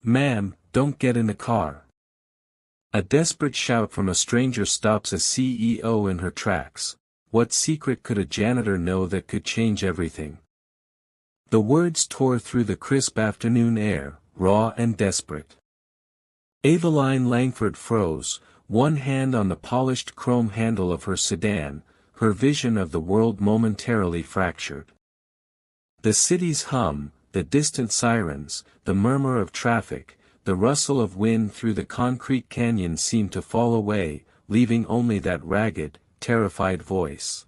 "Ma'am, don't get in the car." A desperate shout from a stranger stops a CEO in her tracks. What secret could a janitor know that could change everything? The words tore through the crisp afternoon air, raw and desperate. Eveline Langford froze, one hand on the polished chrome handle of her sedan, her vision of the world momentarily fractured. The city's hum, the distant sirens, the murmur of traffic, the rustle of wind through the concrete canyon seemed to fall away, leaving only that ragged, terrified voice.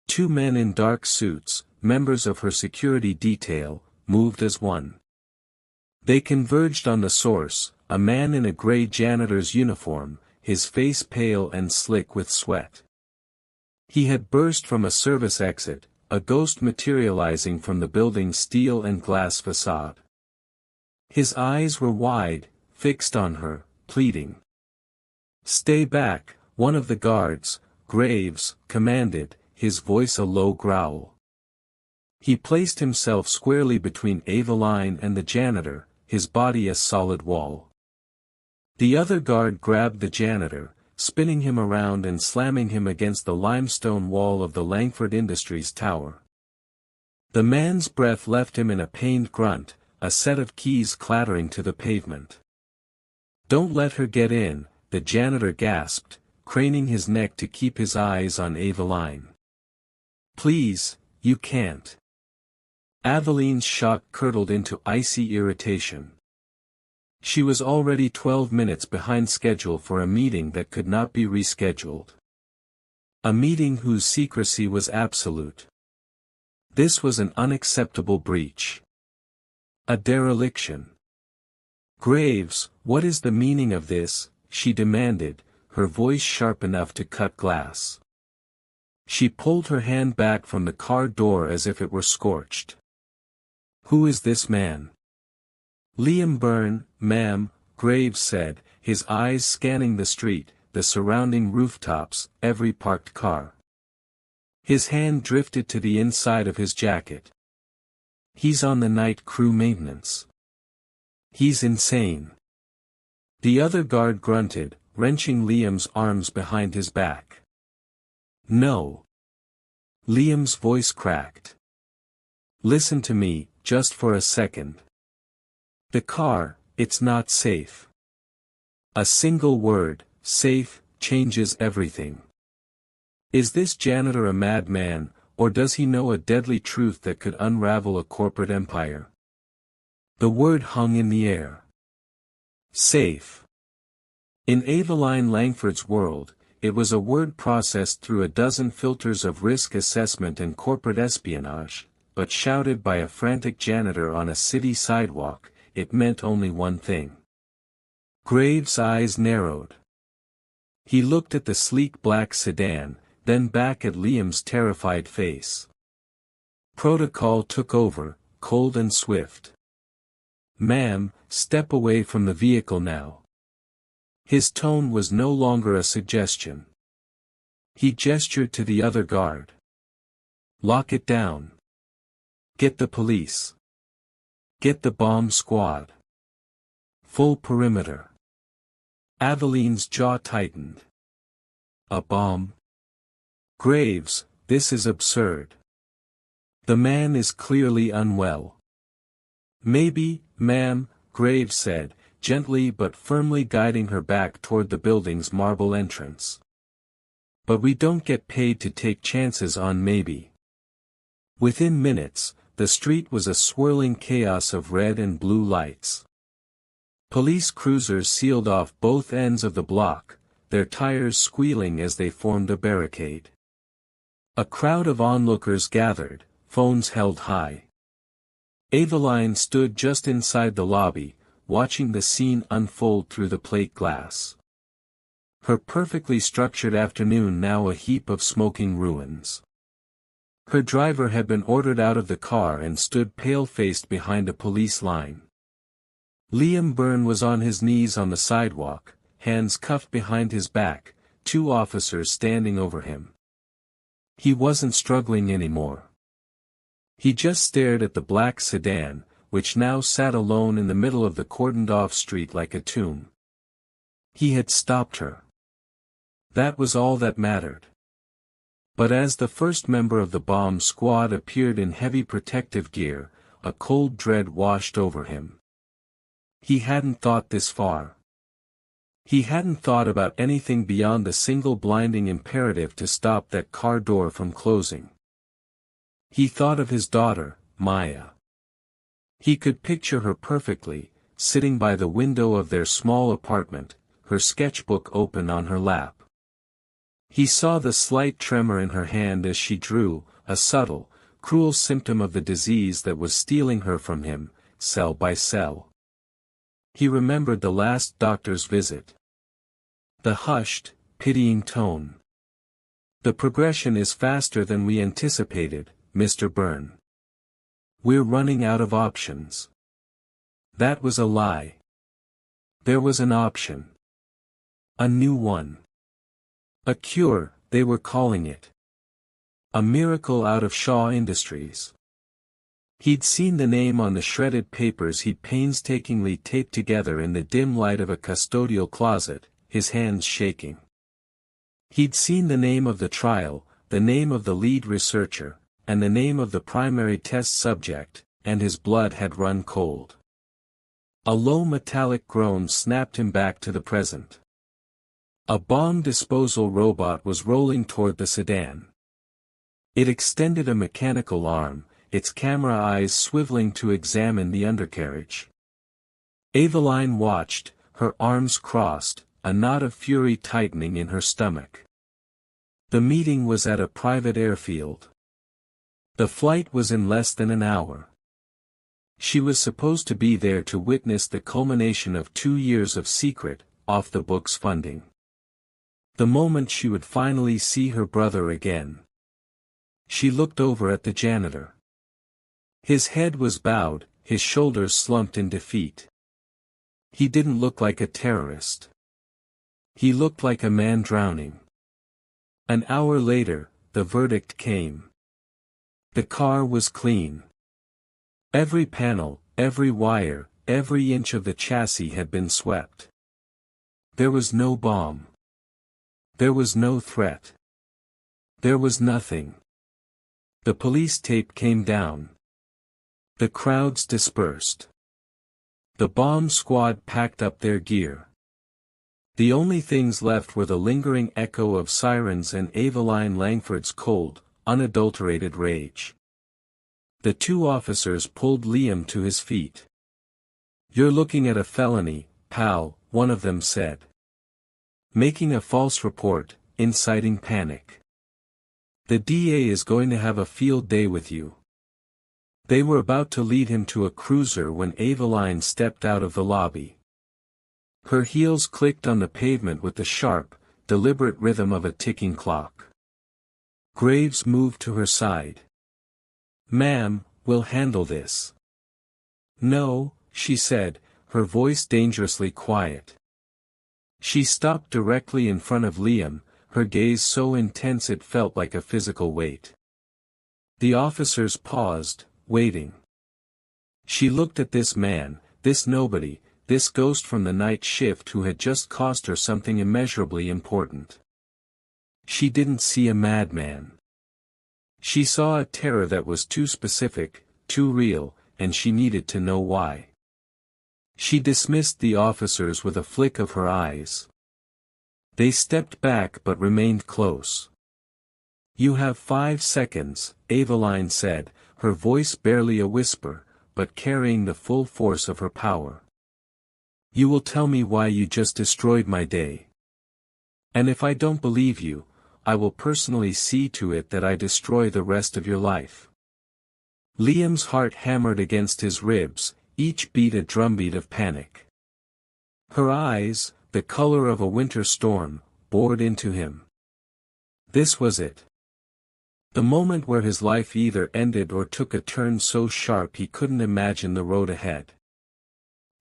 Two men in dark suits, members of her security detail, moved as one. They converged on the source, a man in a gray janitor's uniform, his face pale and slick with sweat. He had burst from a service exit, a ghost materializing from the building's steel and glass facade. His eyes were wide, fixed on her, pleading. "Stay back," one of the guards, Graves, commanded, his voice a low growl. He placed himself squarely between Eveline and the janitor, his body a solid wall. The other guard grabbed the janitor, spinning him around and slamming him against the limestone wall of the Langford Industries tower. The man's breath left him in a pained grunt, a set of keys clattering to the pavement. "Don't let her get in," the janitor gasped, craning his neck to keep his eyes on Eveline. "Please, you can't." Eveline's shock curdled into icy irritation. She was already 12 minutes behind schedule for a meeting that could not be rescheduled. A meeting whose secrecy was absolute. This was an unacceptable breach. A dereliction. "Graves, what is the meaning of this?" she demanded, her voice sharp enough to cut glass. She pulled her hand back from the car door as if it were scorched. "Who is this man?" "Liam Byrne, ma'am," Graves said, his eyes scanning the street, the surrounding rooftops, every parked car. His hand drifted to the inside of his jacket. "He's on the night crew maintenance. He's insane." The other guard grunted, wrenching Liam's arms behind his back. "No." Liam's voice cracked. "Listen to me, just for a second. The car, it's not safe. A single word, safe, changes everything. Is this janitor a madman, or does he know a deadly truth that could unravel a corporate empire?" The word hung in the air. Safe. In Eveline Langford's world, it was a word processed through a dozen filters of risk assessment and corporate espionage, but shouted by a frantic janitor on a city sidewalk, it meant only one thing. Graves' eyes narrowed. He looked at the sleek black sedan, then back at Liam's terrified face. Protocol took over, cold and swift. "Ma'am, step away from the vehicle now." His tone was no longer a suggestion. He gestured to the other guard. "Lock it down. Get the police. Get the bomb squad. Full perimeter." Eveline's jaw tightened. "A bomb? Graves, this is absurd. The man is clearly unwell." "Maybe, ma'am," Graves said, gently but firmly guiding her back toward the building's marble entrance. "But we don't get paid to take chances on maybe." Within minutes, the street was a swirling chaos of red and blue lights. Police cruisers sealed off both ends of the block, their tires squealing as they formed a barricade. A crowd of onlookers gathered, phones held high. Eveline stood just inside the lobby, watching the scene unfold through the plate glass. Her perfectly structured afternoon now a heap of smoking ruins. Her driver had been ordered out of the car and stood pale-faced behind a police line. Liam Byrne was on his knees on the sidewalk, hands cuffed behind his back, two officers standing over him. He wasn't struggling anymore. He just stared at the black sedan, which now sat alone in the middle of the cordoned-off street like a tomb. He had stopped her. That was all that mattered. But as the first member of the bomb squad appeared in heavy protective gear, a cold dread washed over him. He hadn't thought this far. He hadn't thought about anything beyond the single blinding imperative to stop that car door from closing. He thought of his daughter, Maya. He could picture her perfectly, sitting by the window of their small apartment, her sketchbook open on her lap. He saw the slight tremor in her hand as she drew, a subtle, cruel symptom of the disease that was stealing her from him, cell by cell. He remembered the last doctor's visit. The hushed, pitying tone. "The progression is faster than we anticipated, Mr. Byrne. We're running out of options." That was a lie. There was an option. A new one. A cure, they were calling it. A miracle out of Shaw Industries. He'd seen the name on the shredded papers he'd painstakingly taped together in the dim light of a custodial closet, his hands shaking. He'd seen the name of the trial, the name of the lead researcher, and the name of the primary test subject, and his blood had run cold. A low metallic groan snapped him back to the present. A bomb disposal robot was rolling toward the sedan. It extended a mechanical arm, its camera eyes swiveling to examine the undercarriage. Aveline watched, her arms crossed, a knot of fury tightening in her stomach. The meeting was at a private airfield. The flight was in less than an hour. She was supposed to be there to witness the culmination of 2 years of secret, off-the-books funding. The moment she would finally see her brother again. She looked over at the janitor. His head was bowed, his shoulders slumped in defeat. He didn't look like a terrorist. He looked like a man drowning. An hour later, the verdict came. The car was clean. Every panel, every wire, every inch of the chassis had been swept. There was no bomb. There was no threat. There was nothing. The police tape came down. The crowds dispersed. The bomb squad packed up their gear. The only things left were the lingering echo of sirens and Aveline Langford's cold, unadulterated rage. The 2 officers pulled Liam to his feet. "You're looking at a felony, pal," one of them said. "Making a false report, inciting panic. The DA is going to have a field day with you." They were about to lead him to a cruiser when Aveline stepped out of the lobby. Her heels clicked on the pavement with the sharp, deliberate rhythm of a ticking clock. Graves moved to her side. "Ma'am, we'll handle this." "No," she said, her voice dangerously quiet. She stopped directly in front of Liam, her gaze so intense it felt like a physical weight. The officers paused, waiting. She looked at this man, this nobody, this ghost from the night shift who had just cost her something immeasurably important. She didn't see a madman. She saw a terror that was too specific, too real, and she needed to know why. She dismissed the officers with a flick of her eyes. They stepped back but remained close. "You have 5 seconds, Aveline said, her voice barely a whisper, but carrying the full force of her power. "You will tell me why you just destroyed my day. And if I don't believe you, I will personally see to it that I destroy the rest of your life." Liam's heart hammered against his ribs, each beat a drumbeat of panic. Her eyes, the color of a winter storm, bored into him. This was it. The moment where his life either ended or took a turn so sharp he couldn't imagine the road ahead.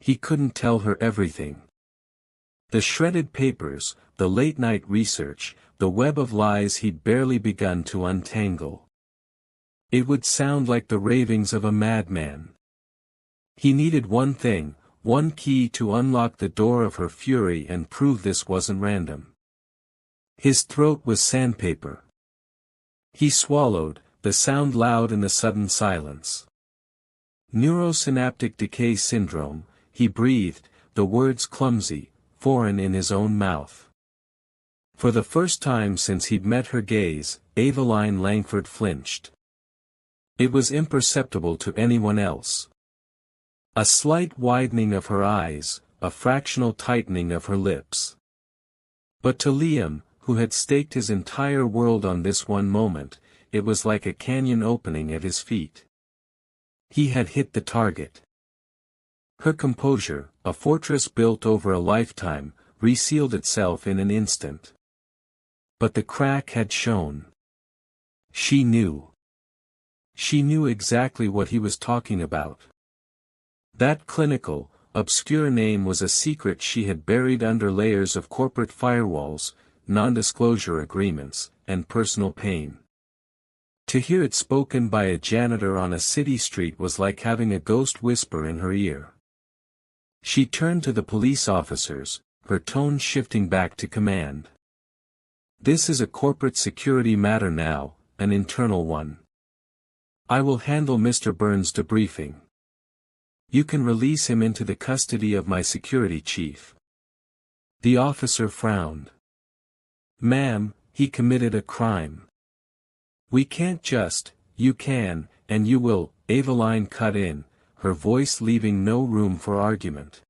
He couldn't tell her everything. The shredded papers, the late-night research, the web of lies he'd barely begun to untangle. It would sound like the ravings of a madman. He needed one thing, one key to unlock the door of her fury and prove this wasn't random. His throat was sandpaper. He swallowed, the sound loud in the sudden silence. Neurosynaptic decay syndrome, he breathed, the words clumsy, foreign in his own mouth. For the first time since he'd met her gaze, Eveline Langford flinched. It was imperceptible to anyone else. A slight widening of her eyes, a fractional tightening of her lips. But to Liam, who had staked his entire world on this one moment, it was like a canyon opening at his feet. He had hit the target. Her composure, a fortress built over a lifetime, resealed itself in an instant. But the crack had shown. She knew. She knew exactly what he was talking about. That clinical, obscure name was a secret she had buried under layers of corporate firewalls, non-disclosure agreements, and personal pain. To hear it spoken by a janitor on a city street was like having a ghost whisper in her ear. She turned to the police officers, her tone shifting back to command. This is a corporate security matter now, an internal one. I will handle Mr. Burns' debriefing. You can release him into the custody of my security chief. The officer frowned. Ma'am, he committed a crime. We can't just, you can, and you will, Eveline cut in, her voice leaving no room for argument.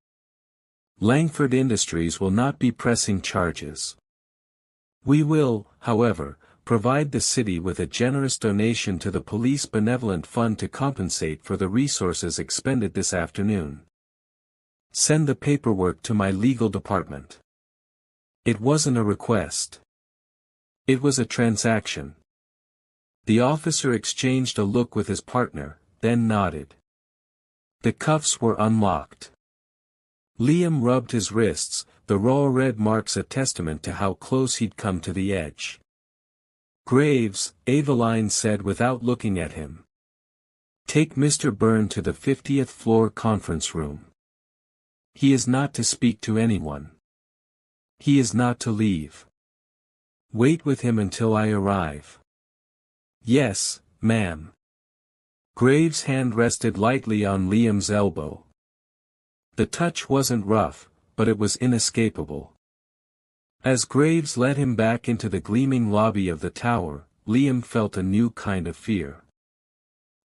Langford Industries will not be pressing charges. We will, however, provide the city with a generous donation to the Police Benevolent Fund to compensate for the resources expended this afternoon. Send the paperwork to my legal department. It wasn't a request. It was a transaction. The officer exchanged a look with his partner, then nodded. The cuffs were unlocked. Liam rubbed his wrists, the raw red marks a testament to how close he'd come to the edge. Graves, Eveline said without looking at him. Take Mr. Byrne to the 50th floor conference room. He is not to speak to anyone. He is not to leave. Wait with him until I arrive. Yes, ma'am. Graves' hand rested lightly on Liam's elbow. The touch wasn't rough, but it was inescapable. As Graves led him back into the gleaming lobby of the tower, Liam felt a new kind of fear.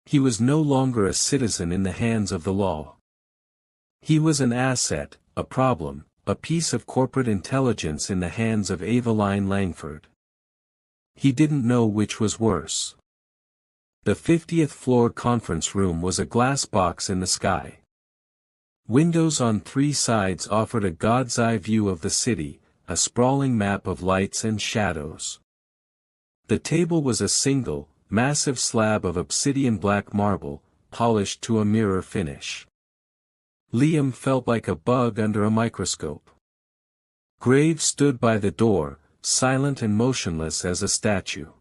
He was no longer a citizen in the hands of the law. He was an asset, a problem, a piece of corporate intelligence in the hands of Eveline Langford. He didn't know which was worse. The 50th floor conference room was a glass box in the sky. Windows on three sides offered a god's eye view of the city, a sprawling map of lights and shadows. The table was a single, massive slab of obsidian black marble, polished to a mirror finish. Liam felt like a bug under a microscope. Graves stood by the door, silent and motionless as a statue.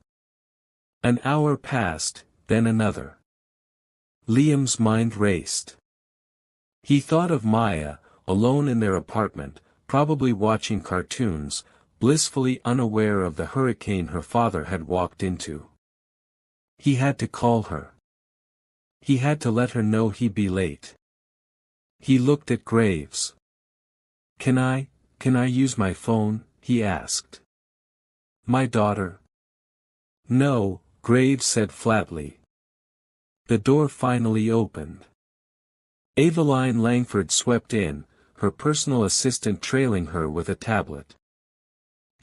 An hour passed, then another. Liam's mind raced. He thought of Maya, alone in their apartment, probably watching cartoons, blissfully unaware of the hurricane her father had walked into. He had to call her. He had to let her know he'd be late. He looked at Graves. Can I use my phone?" he asked. "My daughter?" "No," Graves said flatly. The door finally opened. Eveline Langford swept in, her personal assistant trailing her with a tablet.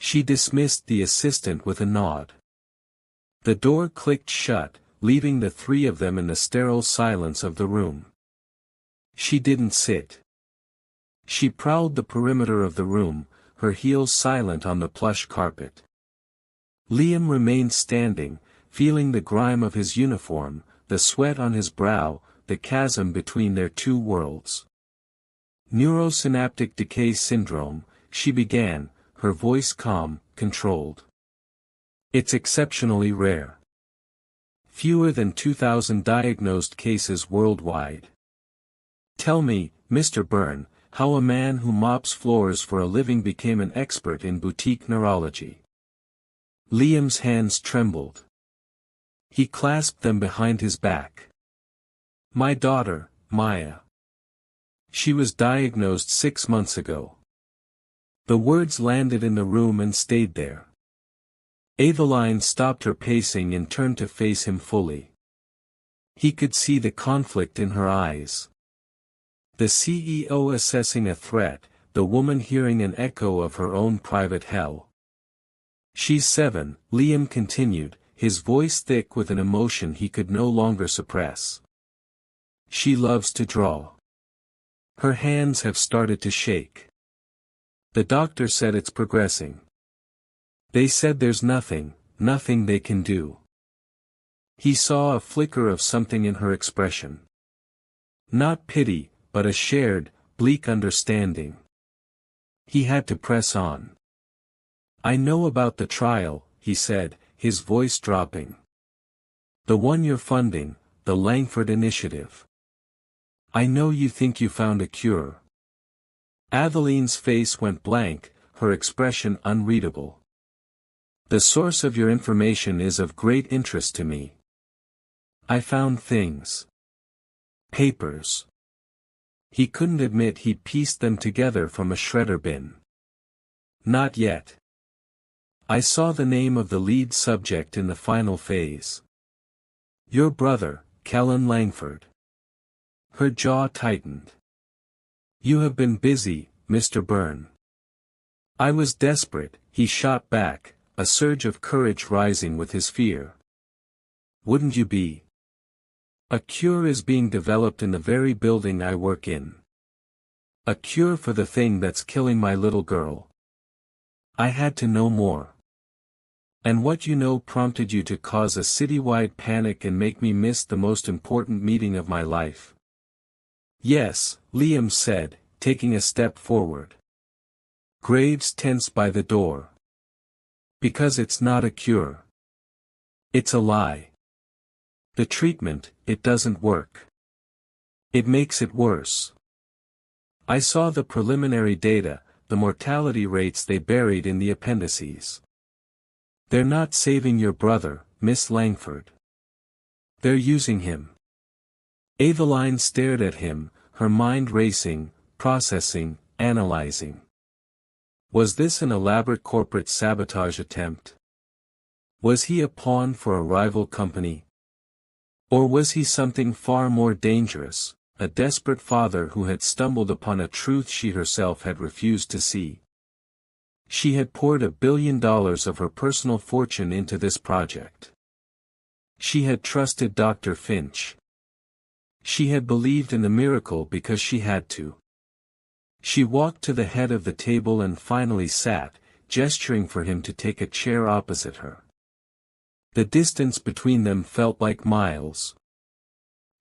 She dismissed the assistant with a nod. The door clicked shut, leaving the three of them in the sterile silence of the room. She didn't sit. She prowled the perimeter of the room, her heels silent on the plush carpet. Liam remained standing, feeling the grime of his uniform, the sweat on his brow, the chasm between their two worlds. "Neurosynaptic decay syndrome," she began, her voice calm, controlled. "It's exceptionally rare. Fewer than 2,000 diagnosed cases worldwide. Tell me, Mr. Byrne, how a man who mops floors for a living became an expert in boutique neurology. Liam's hands trembled. He clasped them behind his back. My daughter, Maya. She was diagnosed 6 months ago. The words landed in the room and stayed there. Aveline stopped her pacing and turned to face him fully. He could see the conflict in her eyes. The CEO assessing a threat, the woman hearing an echo of her own private hell. She's 7, Liam continued, his voice thick with an emotion he could no longer suppress. She loves to draw. Her hands have started to shake. The doctor said it's progressing. They said there's nothing they can do. He saw a flicker of something in her expression. Not pity, but a shared, bleak understanding. He had to press on. I know about the trial, he said, his voice dropping. The one you're funding, the Langford Initiative. I know you think you found a cure. Aveline's face went blank, her expression unreadable. The source of your information is of great interest to me. I found things. Papers. He couldn't admit he'd pieced them together from a shredder bin. Not yet. I saw the name of the lead subject in the final phase. Your brother, Kellen Langford. Her jaw tightened. You have been busy, Mr. Byrne. I was desperate, he shot back, a surge of courage rising with his fear. Wouldn't you be? A cure is being developed in the very building I work in. A cure for the thing that's killing my little girl. I had to know more. And what you know prompted you to cause a citywide panic and make me miss the most important meeting of my life. Yes, Liam said, taking a step forward. Graves tensed by the door. Because it's not a cure. It's a lie. The treatment, it doesn't work. It makes it worse. I saw the preliminary data, the mortality rates they buried in the appendices. They're not saving your brother, Miss Langford. They're using him. Aveline stared at him, her mind racing, processing, analyzing. Was this an elaborate corporate sabotage attempt? Was he a pawn for a rival company? Or was he something far more dangerous, a desperate father who had stumbled upon a truth she herself had refused to see? She had poured $1 billion of her personal fortune into this project. She had trusted Dr. Finch. She had believed in the miracle because she had to. She walked to the head of the table and finally sat, gesturing for him to take a chair opposite her. The distance between them felt like miles.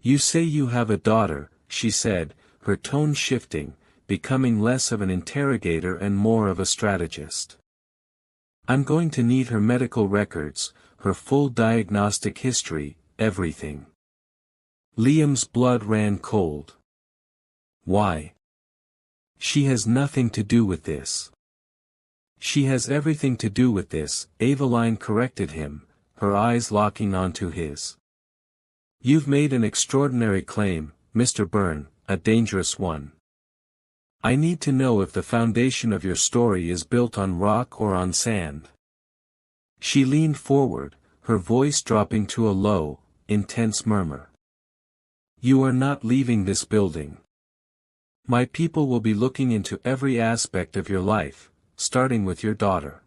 You say you have a daughter, she said, her tone shifting, becoming less of an interrogator and more of a strategist. I'm going to need her medical records, her full diagnostic history, everything. Liam's blood ran cold. Why? She has nothing to do with this. She has everything to do with this, Aveline corrected him, her eyes locking onto his. You've made an extraordinary claim, Mr. Byrne, a dangerous one. I need to know if the foundation of your story is built on rock or on sand. She leaned forward, her voice dropping to a low, intense murmur. You are not leaving this building. My people will be looking into every aspect of your life, starting with your daughter.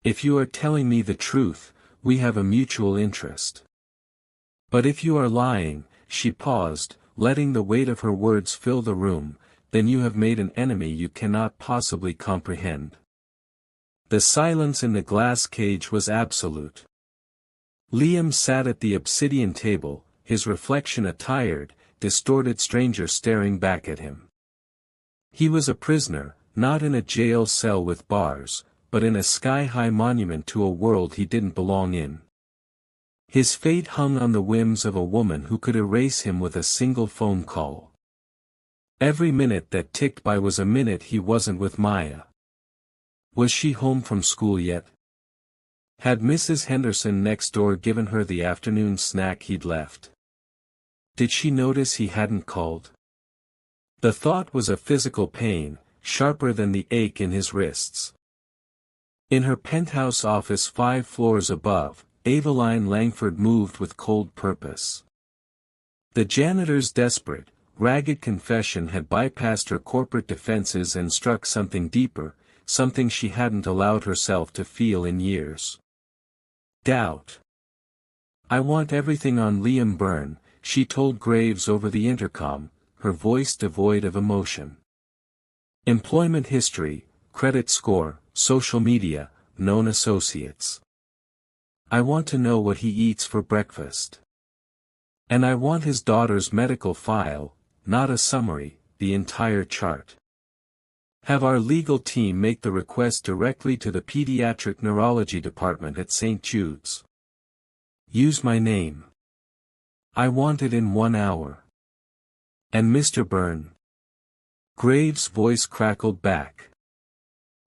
If you are telling me the truth, we have a mutual interest. But if you are lying, she paused, letting the weight of her words fill the room, then you have made an enemy you cannot possibly comprehend. The silence in the glass cage was absolute. Liam sat at the obsidian table, his reflection a tired, distorted stranger staring back at him. He was a prisoner, not in a jail cell with bars, but in a sky-high monument to a world he didn't belong in. His fate hung on the whims of a woman who could erase him with a single phone call. Every minute that ticked by was a minute he wasn't with Maya. Was she home from school yet? Had Mrs. Henderson next door given her the afternoon snack he'd left? Did she notice he hadn't called? The thought was a physical pain, sharper than the ache in his wrists. In her penthouse office 5 floors above, Aveline Langford moved with cold purpose. The janitor's desperate, ragged confession had bypassed her corporate defenses and struck something deeper, something she hadn't allowed herself to feel in years. Doubt. "I want everything on Liam Byrne," she told Graves over the intercom, her voice devoid of emotion. "Employment history, credit score, social media, known associates. I want to know what he eats for breakfast. And I want his daughter's medical file, not a summary, the entire chart. Have our legal team make the request directly to the pediatric neurology department at St. Jude's. Use my name. I want it in 1 hour. And Mr. Byrne." Graves' voice crackled back.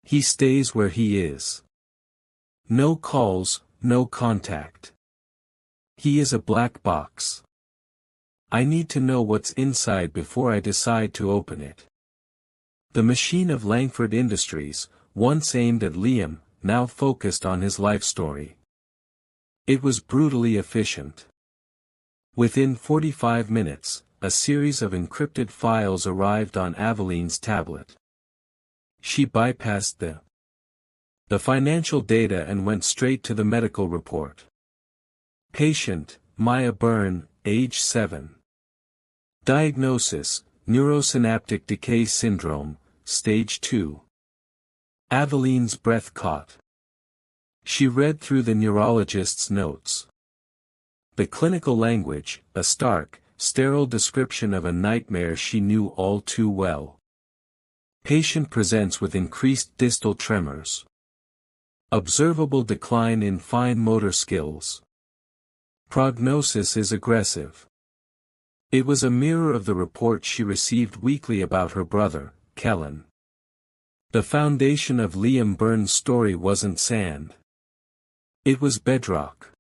"He stays where he is. No calls, no contact. He is a black box. I need to know what's inside before I decide to open it." The machine of Langford Industries, once aimed at Liam, now focused on his life story. It was brutally efficient. Within 45 minutes, a series of encrypted files arrived on Aveline's tablet. She bypassed the financial data and went straight to the medical report. Patient, Maya Byrne, age 7. Diagnosis, neurosynaptic decay syndrome, stage 2. Aveline's breath caught. She read through the neurologist's notes. The clinical language, a stark, sterile description of a nightmare she knew all too well. Patient presents with increased distal tremors. Observable decline in fine motor skills. Prognosis is aggressive. It was a mirror of the report she received weekly about her brother, Kellen. The foundation of Liam Byrne's story wasn't sand. It was bedrock.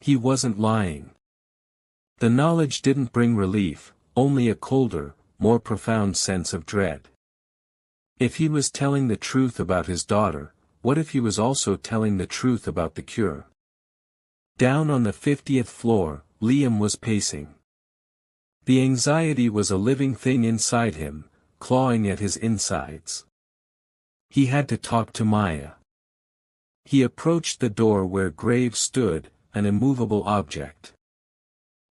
He wasn't lying. The knowledge didn't bring relief, only a colder, more profound sense of dread. If he was telling the truth about his daughter, what if he was also telling the truth about the cure? Down on the 50th floor, Liam was pacing. The anxiety was a living thing inside him, clawing at his insides. He had to talk to Maya. He approached the door where Graves stood, an immovable object.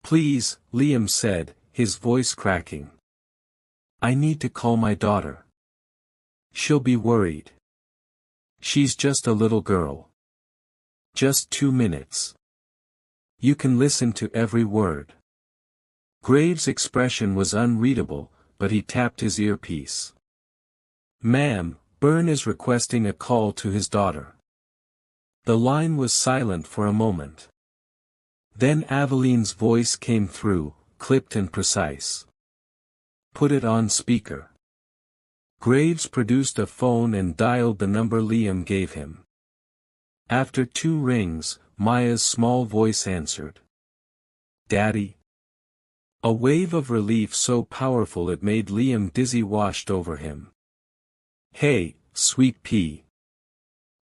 "Please," Liam said, his voice cracking. "I need to call my daughter. She'll be worried. She's just a little girl. Just 2 minutes. You can listen to every word." Graves' expression was unreadable, but he tapped his earpiece. "Ma'am, Byrne is requesting a call to his daughter." The line was silent for a moment. Then Aveline's voice came through, clipped and precise. "Put it on speaker." Graves produced a phone and dialed the number Liam gave him. After 2 rings, Maya's small voice answered. "Daddy?" A wave of relief so powerful it made Liam dizzy washed over him. "Hey, sweet pea.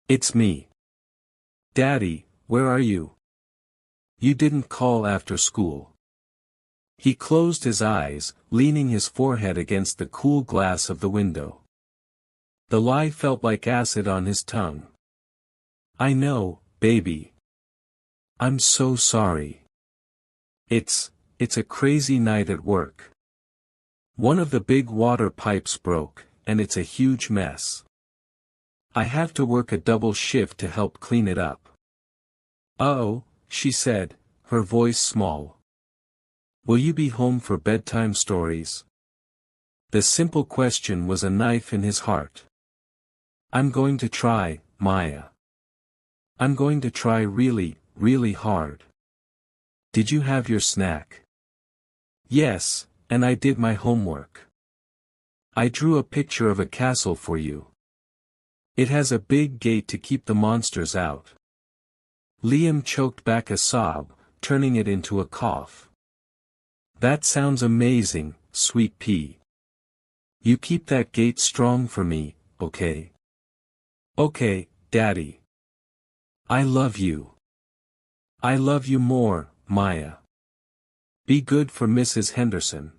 It's me. Daddy, where are you? You didn't call after school." He closed his eyes, leaning his forehead against the cool glass of the window. The lie felt like acid on his tongue. "I know, baby. I'm so sorry. It's a crazy night at work. One of the big water pipes broke, and it's a huge mess. I have to work a double shift to help clean it up." "Oh," she said, her voice small. "Will you be home for bedtime stories?" The simple question was a knife in his heart. "I'm going to try, Maya. I'm going to try really, really hard. Did you have your snack?" "Yes, and I did my homework." I drew a picture of a castle for you. It has a big gate to keep the monsters out. Liam choked back a sob, turning it into a cough. That sounds amazing, sweet pea. You keep that gate strong for me, okay? Okay, Daddy. I love you. I love you more, Maya. Be good for Mrs. Henderson.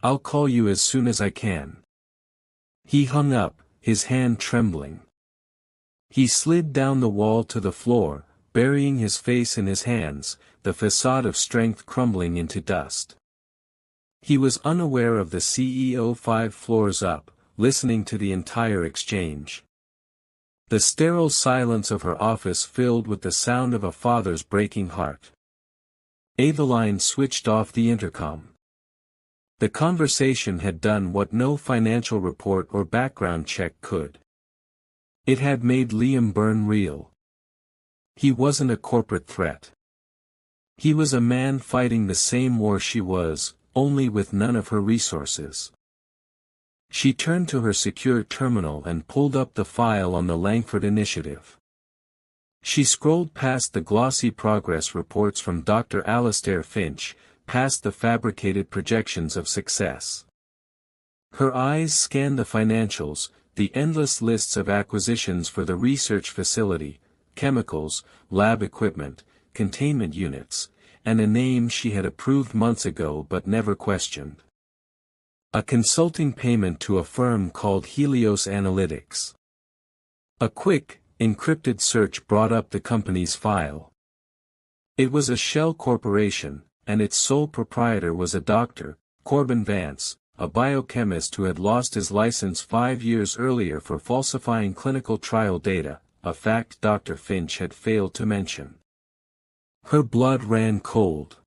I'll call you as soon as I can. He hung up, his hand trembling. He slid down the wall to the floor, burying his face in his hands, the facade of strength crumbling into dust. He was unaware of the CEO 5 floors up, listening to the entire exchange. The sterile silence of her office filled with the sound of a father's breaking heart. Aveline switched off the intercom. The conversation had done what no financial report or background check could. It had made Liam burn real. He wasn't a corporate threat. He was a man fighting the same war she was, only with none of her resources. She turned to her secure terminal and pulled up the file on the Langford Initiative. She scrolled past the glossy progress reports from Dr. Alastair Finch, past the fabricated projections of success. Her eyes scanned the financials, the endless lists of acquisitions for the research facility, chemicals, lab equipment, containment units, and a name she had approved months ago but never questioned. A consulting payment to a firm called Helios Analytics. A quick, encrypted search brought up the company's file. It was a shell corporation, and its sole proprietor was a doctor, Corbin Vance, a biochemist who had lost his license 5 years earlier for falsifying clinical trial data, a fact Dr. Finch had failed to mention. Her blood ran cold.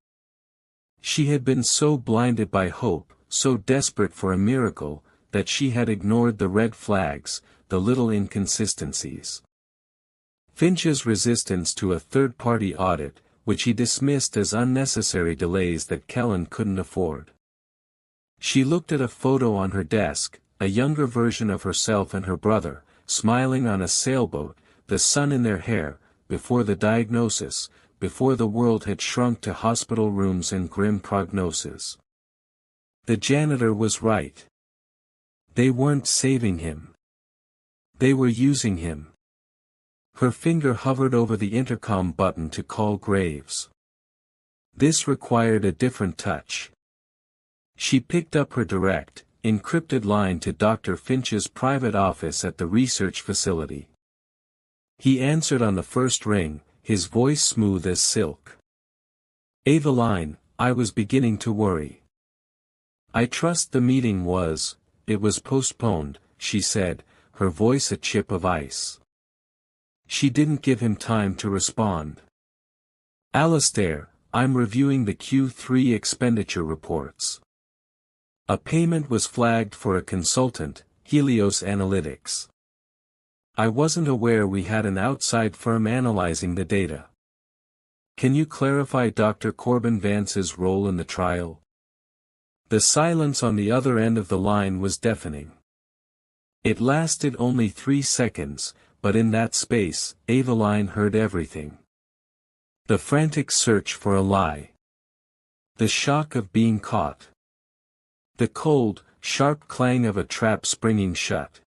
She had been so blinded by hope, so desperate for a miracle, that she had ignored the red flags, the little inconsistencies. Finch's resistance to a third-party audit, which he dismissed as unnecessary delays that Kellen couldn't afford. She looked at a photo on her desk, a younger version of herself and her brother, smiling on a sailboat, the sun in their hair, before the diagnosis, before the world had shrunk to hospital rooms and grim prognosis. The janitor was right. They weren't saving him. They were using him. Her finger hovered over the intercom button to call Graves. This required a different touch. She picked up her direct, encrypted line to Dr. Finch's private office at the research facility. He answered on the first ring, his voice smooth as silk. Aveline, I was beginning to worry. I trust the meeting it was postponed, she said, her voice a chip of ice. She didn't give him time to respond. Alastair, I'm reviewing the Q3 expenditure reports. A payment was flagged for a consultant, Helios Analytics. I wasn't aware we had an outside firm analyzing the data. Can you clarify Dr. Corbin Vance's role in the trial? The silence on the other end of the line was deafening. It lasted only 3 seconds, but in that space, Aveline heard everything. The frantic search for a lie. The shock of being caught. The cold, sharp clang of a trap springing shut.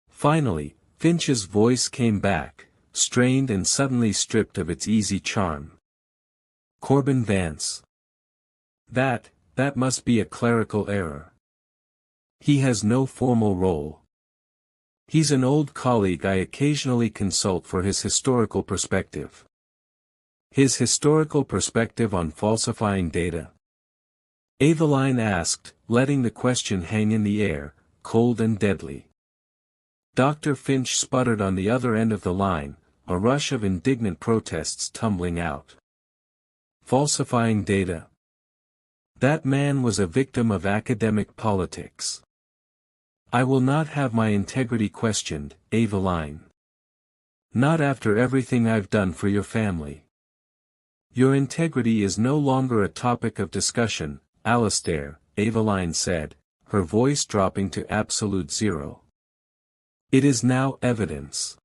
Finally, Finch's voice came back, strained and suddenly stripped of its easy charm. Corbin Vance. That must be a clerical error. He has no formal role. He's an old colleague I occasionally consult for his historical perspective. His historical perspective on falsifying data? Aveline asked, letting the question hang in the air, cold and deadly. Dr. Finch sputtered on the other end of the line, a rush of indignant protests tumbling out. Falsifying data? That man was a victim of academic politics. I will not have my integrity questioned, Aveline. Not after everything I've done for your family. Your integrity is no longer a topic of discussion, Alastair, Aveline said, her voice dropping to absolute zero. It is now evidence.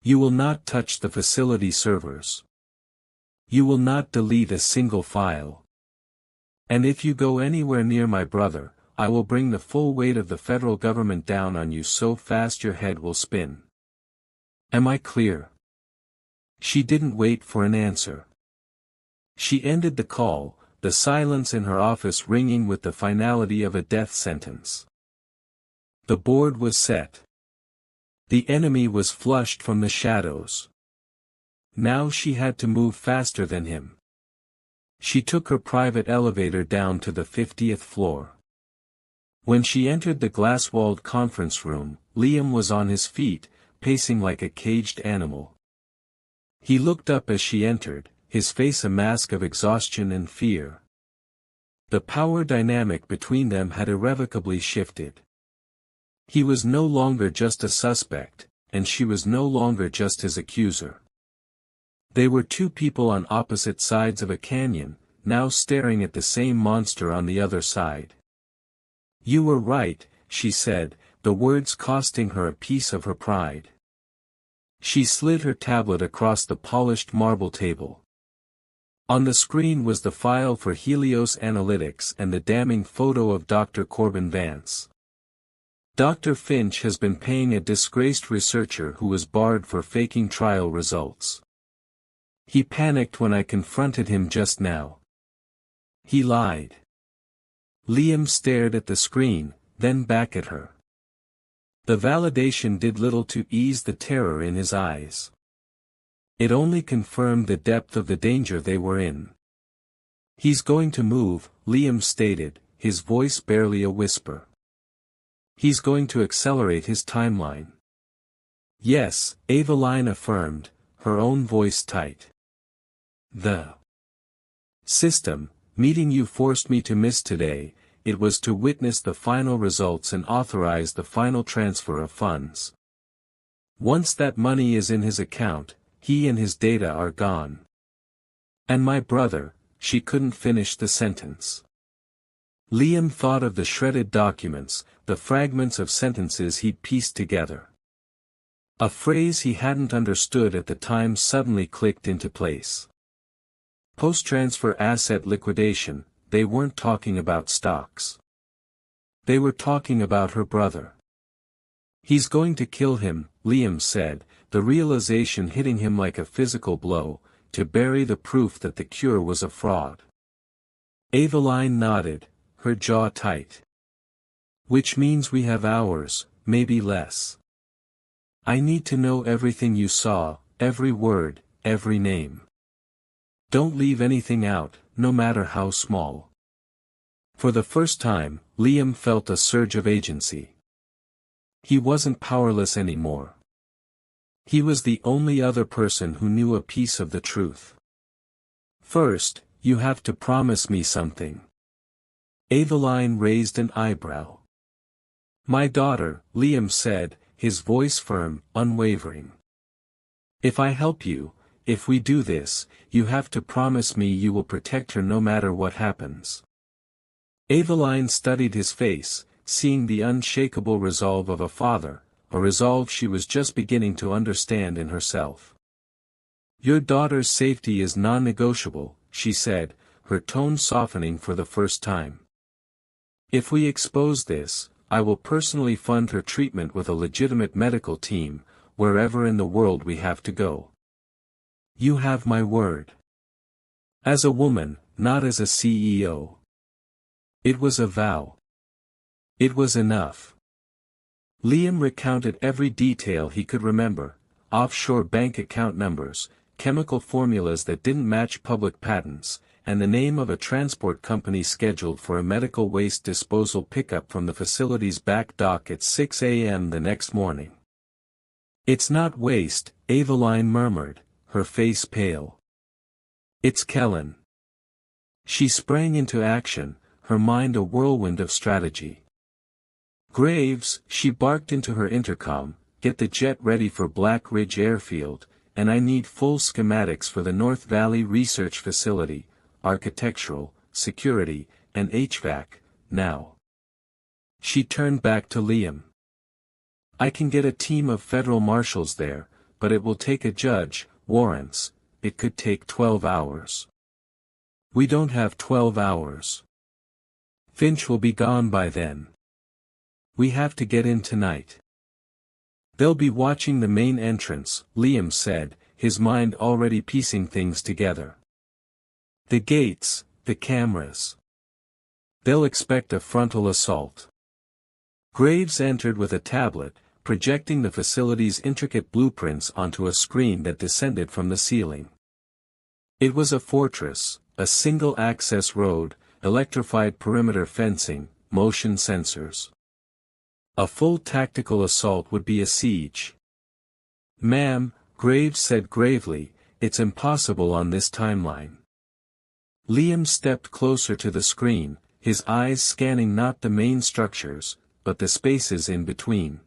You will not touch the facility servers. You will not delete a single file. And if you go anywhere near my brother, I will bring the full weight of the federal government down on you so fast your head will spin. Am I clear? She didn't wait for an answer. She ended the call, the silence in her office ringing with the finality of a death sentence. The board was set. The enemy was flushed from the shadows. Now she had to move faster than him. She took her private elevator down to the 50th floor. When she entered the glass-walled conference room, Liam was on his feet, pacing like a caged animal. He looked up as she entered, his face a mask of exhaustion and fear. The power dynamic between them had irrevocably shifted. He was no longer just a suspect, and she was no longer just his accuser. They were two people on opposite sides of a canyon, now staring at the same monster on the other side. "You were right," she said, the words costing her a piece of her pride. She slid her tablet across the polished marble table. On the screen was the file for Helios Analytics and the damning photo of Dr. Corbin Vance. Dr. Finch has been paying a disgraced researcher who was barred for faking trial results. He panicked when I confronted him just now. He lied. Liam stared at the screen, then back at her. The validation did little to ease the terror in his eyes. It only confirmed the depth of the danger they were in. "He's going to move," Liam stated, his voice barely a whisper. "He's going to accelerate his timeline." "Yes," Aveline affirmed, her own voice tight. "The system meeting you forced me to miss today. It was to witness the final results and authorize the final transfer of funds. Once that money is in his account, he and his data are gone. And my brother," she couldn't finish the sentence. Liam thought of the shredded documents, the fragments of sentences he'd pieced together. A phrase he hadn't understood at the time suddenly clicked into place. Post-transfer asset liquidation. They weren't talking about stocks. They were talking about her brother. "He's going to kill him," Liam said, the realization hitting him like a physical blow, to bury the proof that the cure was a fraud. Aveline nodded, her jaw tight. "Which means we have hours, maybe less. I need to know everything you saw, every word, every name. Don't leave anything out, no matter how small." For the first time, Liam felt a surge of agency. He wasn't powerless anymore. He was the only other person who knew a piece of the truth. "First, you have to promise me something." Aveline raised an eyebrow. "My daughter," Liam said, his voice firm, unwavering. "If I help you, if we do this, you have to promise me you will protect her no matter what happens." Aveline studied his face, seeing the unshakable resolve of a father, a resolve she was just beginning to understand in herself. "Your daughter's safety is non-negotiable," she said, her tone softening for the first time. "If we expose this, I will personally fund her treatment with a legitimate medical team, wherever in the world we have to go. You have my word." As a woman, not as a CEO. It was a vow. It was enough. Liam recounted every detail he could remember: offshore bank account numbers, chemical formulas that didn't match public patents, and the name of a transport company scheduled for a medical waste disposal pickup from the facility's back dock at 6 a.m. the next morning. "It's not waste," Aveline murmured, her face pale. "It's Kellen." She sprang into action, her mind a whirlwind of strategy. "Graves," she barked into her intercom, "get the jet ready for Black Ridge Airfield, and I need full schematics for the North Valley Research Facility, architectural, security, and HVAC, now." She turned back to Liam. I can get a team of federal marshals there, but it will take a judge, warrants, it could take 12 hours. We don't have 12 hours. Finch will be gone by then. We have to get in tonight. They'll be watching the main entrance, Liam said, his mind already piecing things together. The gates, the cameras. They'll expect a frontal assault. Graves entered with a tablet, projecting the facility's intricate blueprints onto a screen that descended from the ceiling. It was a fortress, a single-access road, electrified perimeter fencing, motion sensors. A full tactical assault would be a siege. Ma'am, Graves said gravely, it's impossible on this timeline. Liam stepped closer to the screen, his eyes scanning not the main structures, but the spaces in between.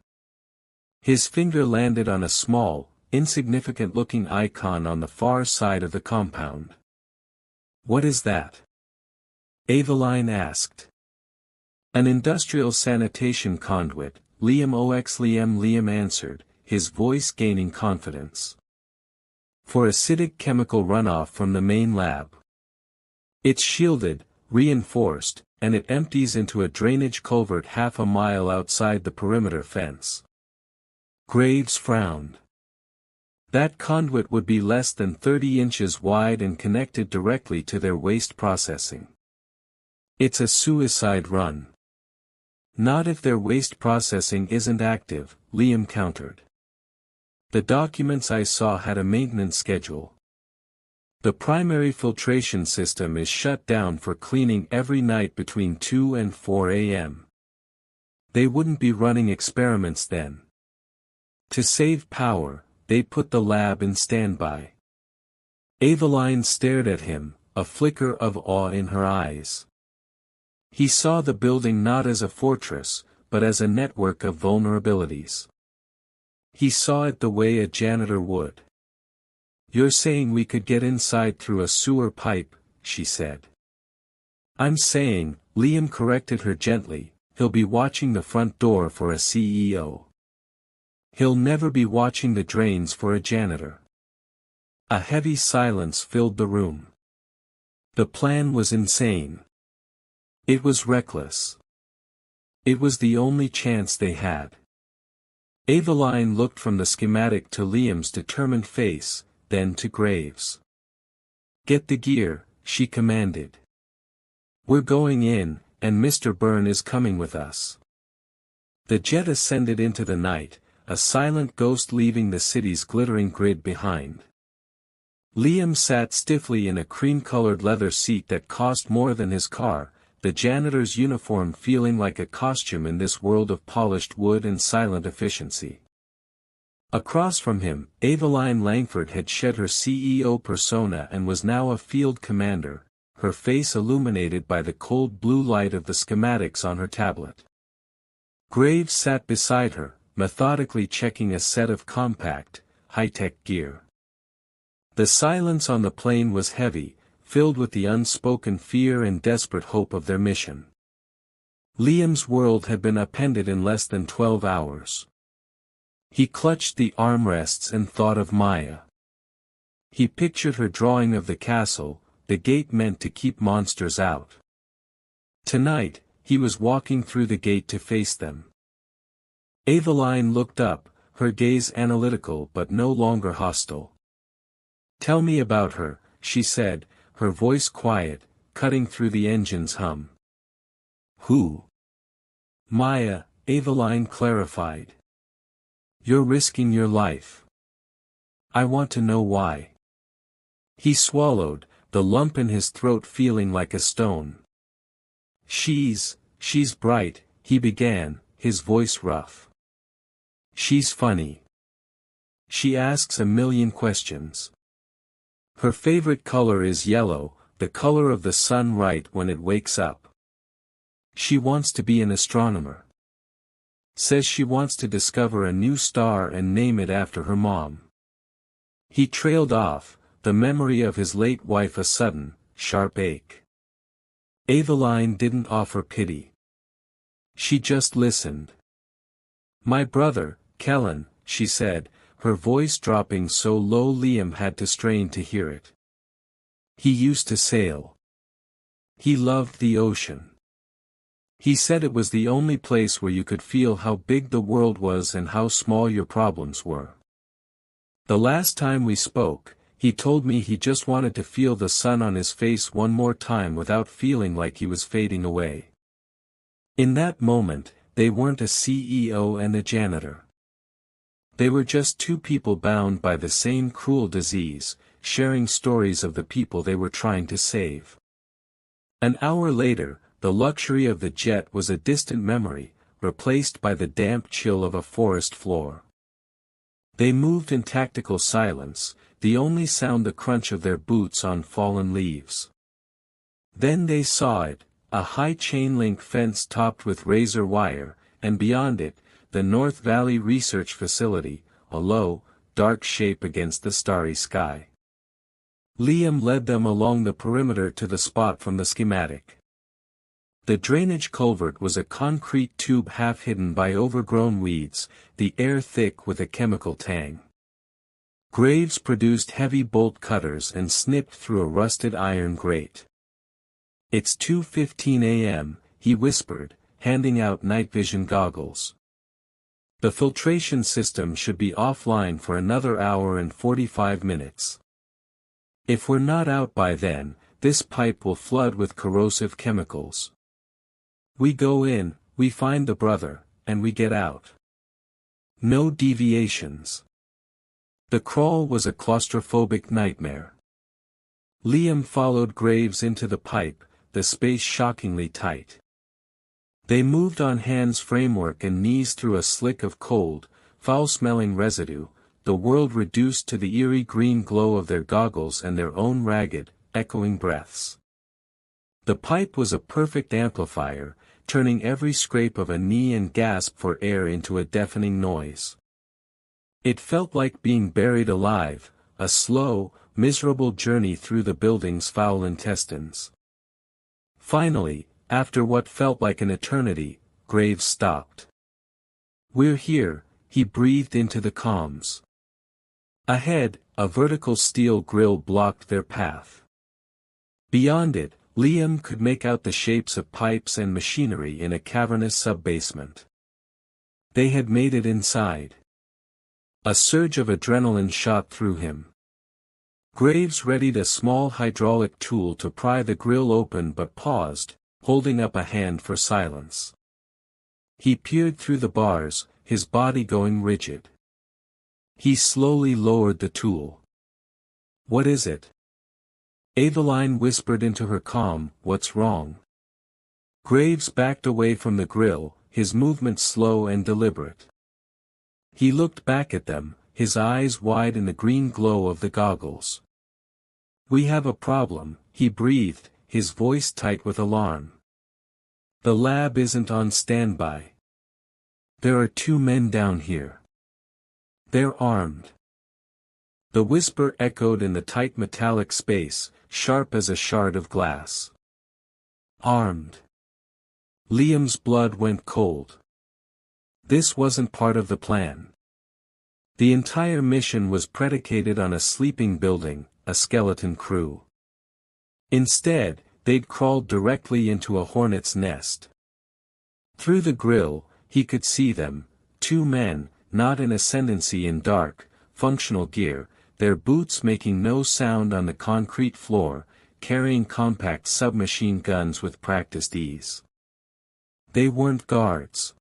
His finger landed on a small, insignificant-looking icon on the far side of the compound. What is that? Aveline asked. An industrial sanitation conduit, Liam answered, his voice gaining confidence. For acidic chemical runoff from the main lab. It's shielded, reinforced, and it empties into a drainage culvert half a mile outside the perimeter fence. Graves frowned. That conduit would be less than 30 inches wide and connected directly to their waste processing. It's a suicide run. Not if their waste processing isn't active, Liam countered. The documents I saw had a maintenance schedule. The primary filtration system is shut down for cleaning every night between 2 and 4 a.m. They wouldn't be running experiments then. To save power, they put the lab in standby. Aveline stared at him, a flicker of awe in her eyes. He saw the building not as a fortress, but as a network of vulnerabilities. He saw it the way a janitor would. You're saying we could get inside through a sewer pipe, she said. I'm saying, Liam corrected her gently, he'll be watching the front door for a CEO. He'll never be watching the drains for a janitor. A heavy silence filled the room. The plan was insane. It was reckless. It was the only chance they had. Aveline looked from the schematic to Liam's determined face, then to Graves. Get the gear, she commanded. We're going in, and Mr. Byrne is coming with us. The jet ascended into the night, a silent ghost leaving the city's glittering grid behind. Liam sat stiffly in a cream-colored leather seat that cost more than his car, the janitor's uniform feeling like a costume in this world of polished wood and silent efficiency. Across from him, Aveline Langford had shed her CEO persona and was now a field commander, her face illuminated by the cold blue light of the schematics on her tablet. Graves sat beside her, methodically checking a set of compact, high-tech gear. The silence on the plane was heavy, filled with the unspoken fear and desperate hope of their mission. Liam's world had been upended in less than 12 hours. He clutched the armrests and thought of Maya. He pictured her drawing of the castle, the gate meant to keep monsters out. Tonight, he was walking through the gate to face them. Aveline looked up, her gaze analytical but no longer hostile. Tell me about her, she said, her voice quiet, cutting through the engine's hum. Who? Maya, Aveline clarified. You're risking your life. I want to know why. He swallowed, the lump in his throat feeling like a stone. She's bright, he began, his voice rough. She's funny. She asks a million questions. Her favorite color is yellow, the color of the sun right when it wakes up. She wants to be an astronomer. Says she wants to discover a new star and name it after her mom. He trailed off, the memory of his late wife a sudden, sharp ache. Aveline didn't offer pity. She just listened. "My brother, Kellen," she said, her voice dropping so low Liam had to strain to hear it. "He used to sail. He loved the ocean. He said it was the only place where you could feel how big the world was and how small your problems were. The last time we spoke, he told me he just wanted to feel the sun on his face one more time without feeling like he was fading away." In that moment, they weren't a CEO and a janitor. They were just two people bound by the same cruel disease, sharing stories of the people they were trying to save. An hour later, the luxury of the jet was a distant memory, replaced by the damp chill of a forest floor. They moved in tactical silence, the only sound the crunch of their boots on fallen leaves. Then they saw it, a high chain-link fence topped with razor wire, and beyond it, the North Valley Research Facility, a low, dark shape against the starry sky. Liam led them along the perimeter to the spot from the schematic. The drainage culvert was a concrete tube half hidden by overgrown weeds, the air thick with a chemical tang. Graves produced heavy bolt cutters and snipped through a rusted iron grate. "It's 2:15 a.m., he whispered, handing out night vision goggles. "The filtration system should be offline for another hour and 45 minutes. If we're not out by then, this pipe will flood with corrosive chemicals. We go in, we find the brother, and we get out. No deviations." The crawl was a claustrophobic nightmare. Liam followed Graves into the pipe, the space shockingly tight. They moved on hands framework and knees through a slick of cold, foul-smelling residue, the world reduced to the eerie green glow of their goggles and their own ragged, echoing breaths. The pipe was a perfect amplifier, turning every scrape of a knee and gasp for air into a deafening noise. It felt like being buried alive, a slow, miserable journey through the building's foul intestines. Finally, after what felt like an eternity, Graves stopped. "We're here," he breathed into the comms. Ahead, a vertical steel grill blocked their path. Beyond it, Liam could make out the shapes of pipes and machinery in a cavernous sub-basement. They had made it inside. A surge of adrenaline shot through him. Graves readied a small hydraulic tool to pry the grill open but paused, holding up a hand for silence. He peered through the bars, his body going rigid. He slowly lowered the tool. "What is it?" Aveline whispered into her comm, "What's wrong?" Graves backed away from the grill, his movements slow and deliberate. He looked back at them, his eyes wide in the green glow of the goggles. "We have a problem," he breathed, his voice tight with alarm. "The lab isn't on standby. There are 2 men down here. They're armed." The whisper echoed in the tight metallic space, sharp as a shard of glass. "Armed." Liam's blood went cold. This wasn't part of the plan. The entire mission was predicated on a sleeping building, a skeleton crew. Instead, they'd crawled directly into a hornet's nest. Through the grill, he could see them, 2 men, not in ascendancy in dark, functional gear, their boots making no sound on the concrete floor, carrying compact submachine guns with practiced ease. They weren't guards.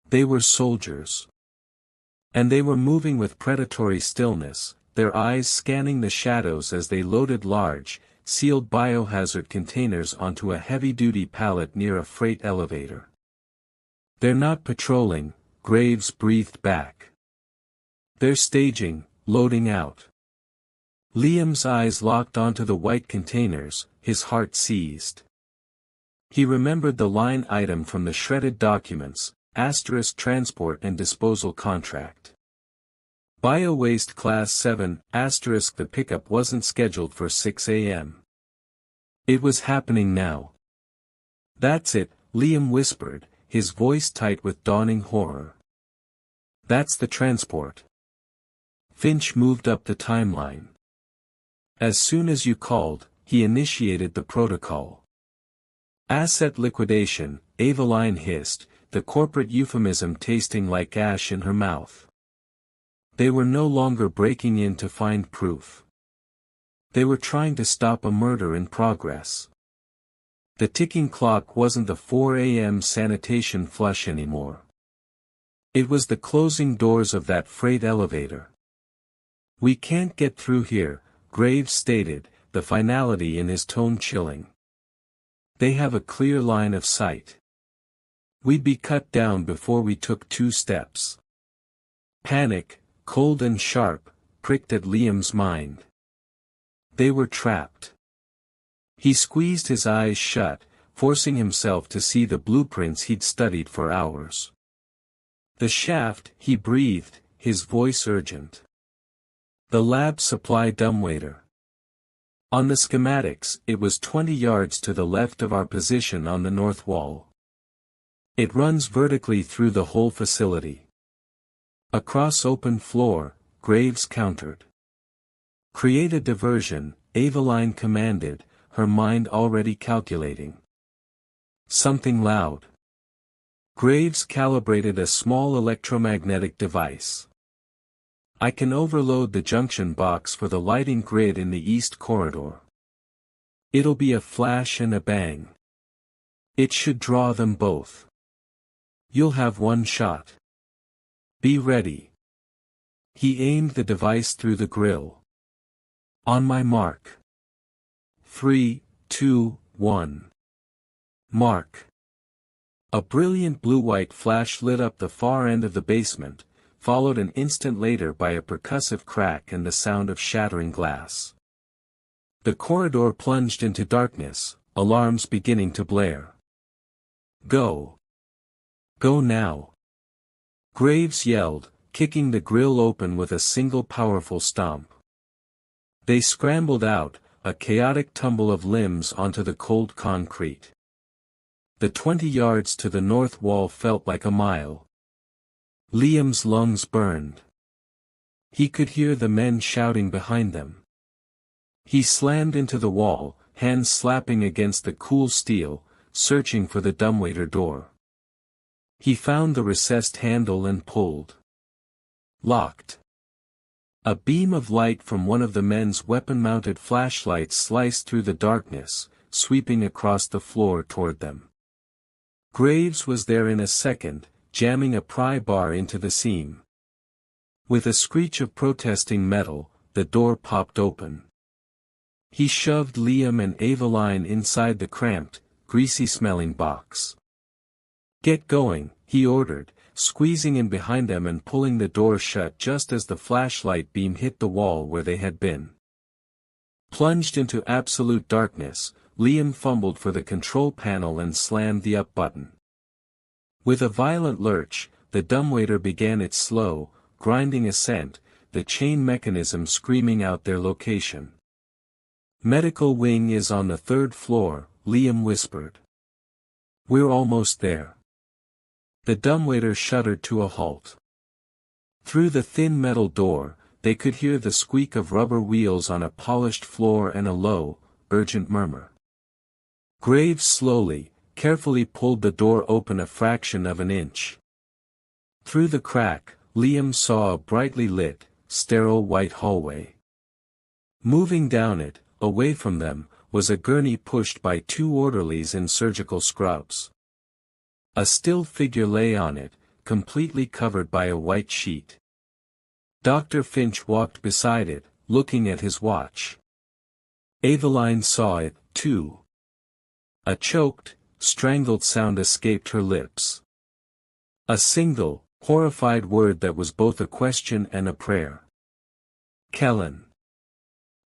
They were soldiers. And they were moving with predatory stillness, their eyes scanning the shadows as they loaded large, sealed biohazard containers onto a heavy-duty pallet near a freight elevator. "They're not patrolling," Graves breathed back. "They're staging, loading out." Liam's eyes locked onto the white containers, his heart seized. He remembered the line item from the shredded documents, * transport and disposal contract. Bio-waste class 7, * the pickup wasn't scheduled for 6 a.m. It was happening now. "That's it," Liam whispered, his voice tight with dawning horror. That's the transport. Finch moved up the timeline. As soon as you called, he initiated the protocol. Asset liquidation, Aveline hissed, the corporate euphemism tasting like ash in her mouth. They were no longer breaking in to find proof. They were trying to stop a murder in progress. The ticking clock wasn't the 4 a.m. sanitation flush anymore. It was the closing doors of that freight elevator. We can't get through here, Graves stated, the finality in his tone chilling. They have a clear line of sight. We'd be cut down before we took 2 steps. Panic, cold and sharp, pricked at Liam's mind. They were trapped. He squeezed his eyes shut, forcing himself to see the blueprints he'd studied for hours. The shaft, he breathed, his voice urgent. The lab supply dumbwaiter. On the schematics, it was 20 yards to the left of our position on the north wall. It runs vertically through the whole facility. Across open floor, Graves countered. Create a diversion, Aveline commanded, her mind already calculating. Something loud. Graves calibrated a small electromagnetic device. I can overload the junction box for the lighting grid in the east corridor. It'll be a flash and a bang. It should draw them both. You'll have one shot. Be ready. He aimed the device through the grill. On my mark. 3, 2, 1. Mark. A brilliant blue-white flash lit up the far end of the basement, followed an instant later by a percussive crack and the sound of shattering glass. The corridor plunged into darkness, alarms beginning to blare. Go. Go now. Graves yelled, kicking the grill open with a single powerful stomp. They scrambled out, a chaotic tumble of limbs onto the cold concrete. The 20 yards to the north wall felt like a mile. Liam's lungs burned. He could hear the men shouting behind them. He slammed into the wall, hands slapping against the cool steel, searching for the dumbwaiter door. He found the recessed handle and pulled. Locked. A beam of light from one of the men's weapon-mounted flashlights sliced through the darkness, sweeping across the floor toward them. Graves was there in a second, jamming a pry bar into the seam. With a screech of protesting metal, the door popped open. He shoved Liam and Aveline inside the cramped, greasy-smelling box. Get going, he ordered, squeezing in behind them and pulling the door shut just as the flashlight beam hit the wall where they had been. Plunged into absolute darkness, Liam fumbled for the control panel and slammed the up button. With a violent lurch, the dumbwaiter began its slow, grinding ascent, the chain mechanism screaming out their location. Medical wing is on the 3rd floor, Liam whispered. We're almost there. The dumbwaiter shuddered to a halt. Through the thin metal door, they could hear the squeak of rubber wheels on a polished floor and a low, urgent murmur. Graves slowly, carefully pulled the door open a fraction of an inch. Through the crack, Liam saw a brightly lit, sterile white hallway. Moving down it, away from them, was a gurney pushed by 2 orderlies in surgical scrubs. A still figure lay on it, completely covered by a white sheet. Dr. Finch walked beside it, looking at his watch. Aveline saw it, too. A choked, strangled sound escaped her lips. A single, horrified word that was both a question and a prayer. Kellen.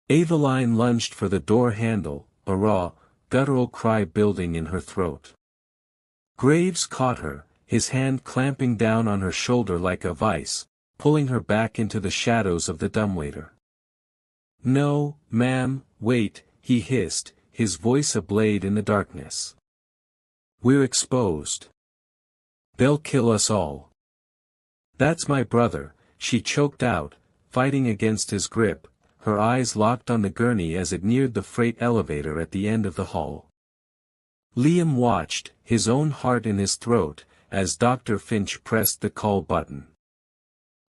Aveline lunged for the door handle, a raw, guttural cry building in her throat. Graves caught her, his hand clamping down on her shoulder like a vice, pulling her back into the shadows of the dumbwaiter. No, ma'am, wait, he hissed, his voice ablaze in the darkness. We're exposed. They'll kill us all. That's my brother, she choked out, fighting against his grip, her eyes locked on the gurney as it neared the freight elevator at the end of the hall. Liam watched, his own heart in his throat, as Dr. Finch pressed the call button.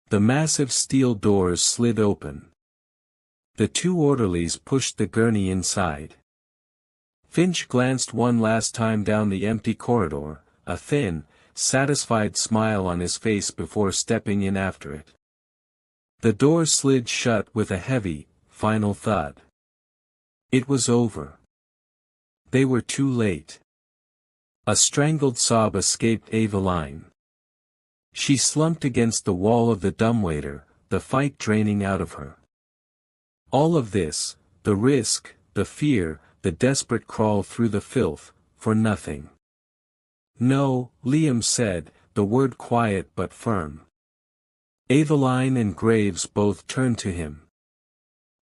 The massive steel doors slid open. The two orderlies pushed the gurney inside. Finch glanced one last time down the empty corridor, a thin, satisfied smile on his face before stepping in after it. The door slid shut with a heavy, final thud. It was over. They were too late. A strangled sob escaped Aveline. She slumped against the wall of the dumbwaiter, the fight draining out of her. All of this, the risk, the fear, the desperate crawl through the filth, for nothing. No, Liam said, the word quiet but firm. Aveline and Graves both turned to him.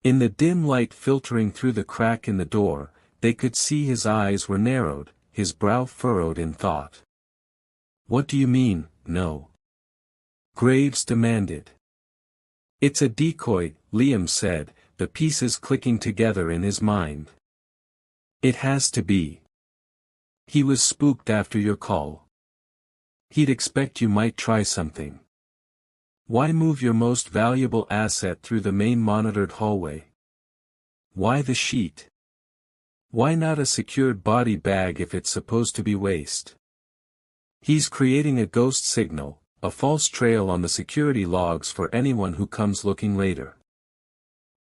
In the dim light filtering through the crack in the door, they could see his eyes were narrowed, his brow furrowed in thought. What do you mean, no? Graves demanded. It's a decoy, Liam said, the pieces clicking together in his mind. It has to be. He was spooked after your call. He'd expect you might try something. Why move your most valuable asset through the main monitored hallway? Why the sheet? Why not a secured body bag if it's supposed to be waste? He's creating a ghost signal, a false trail on the security logs for anyone who comes looking later.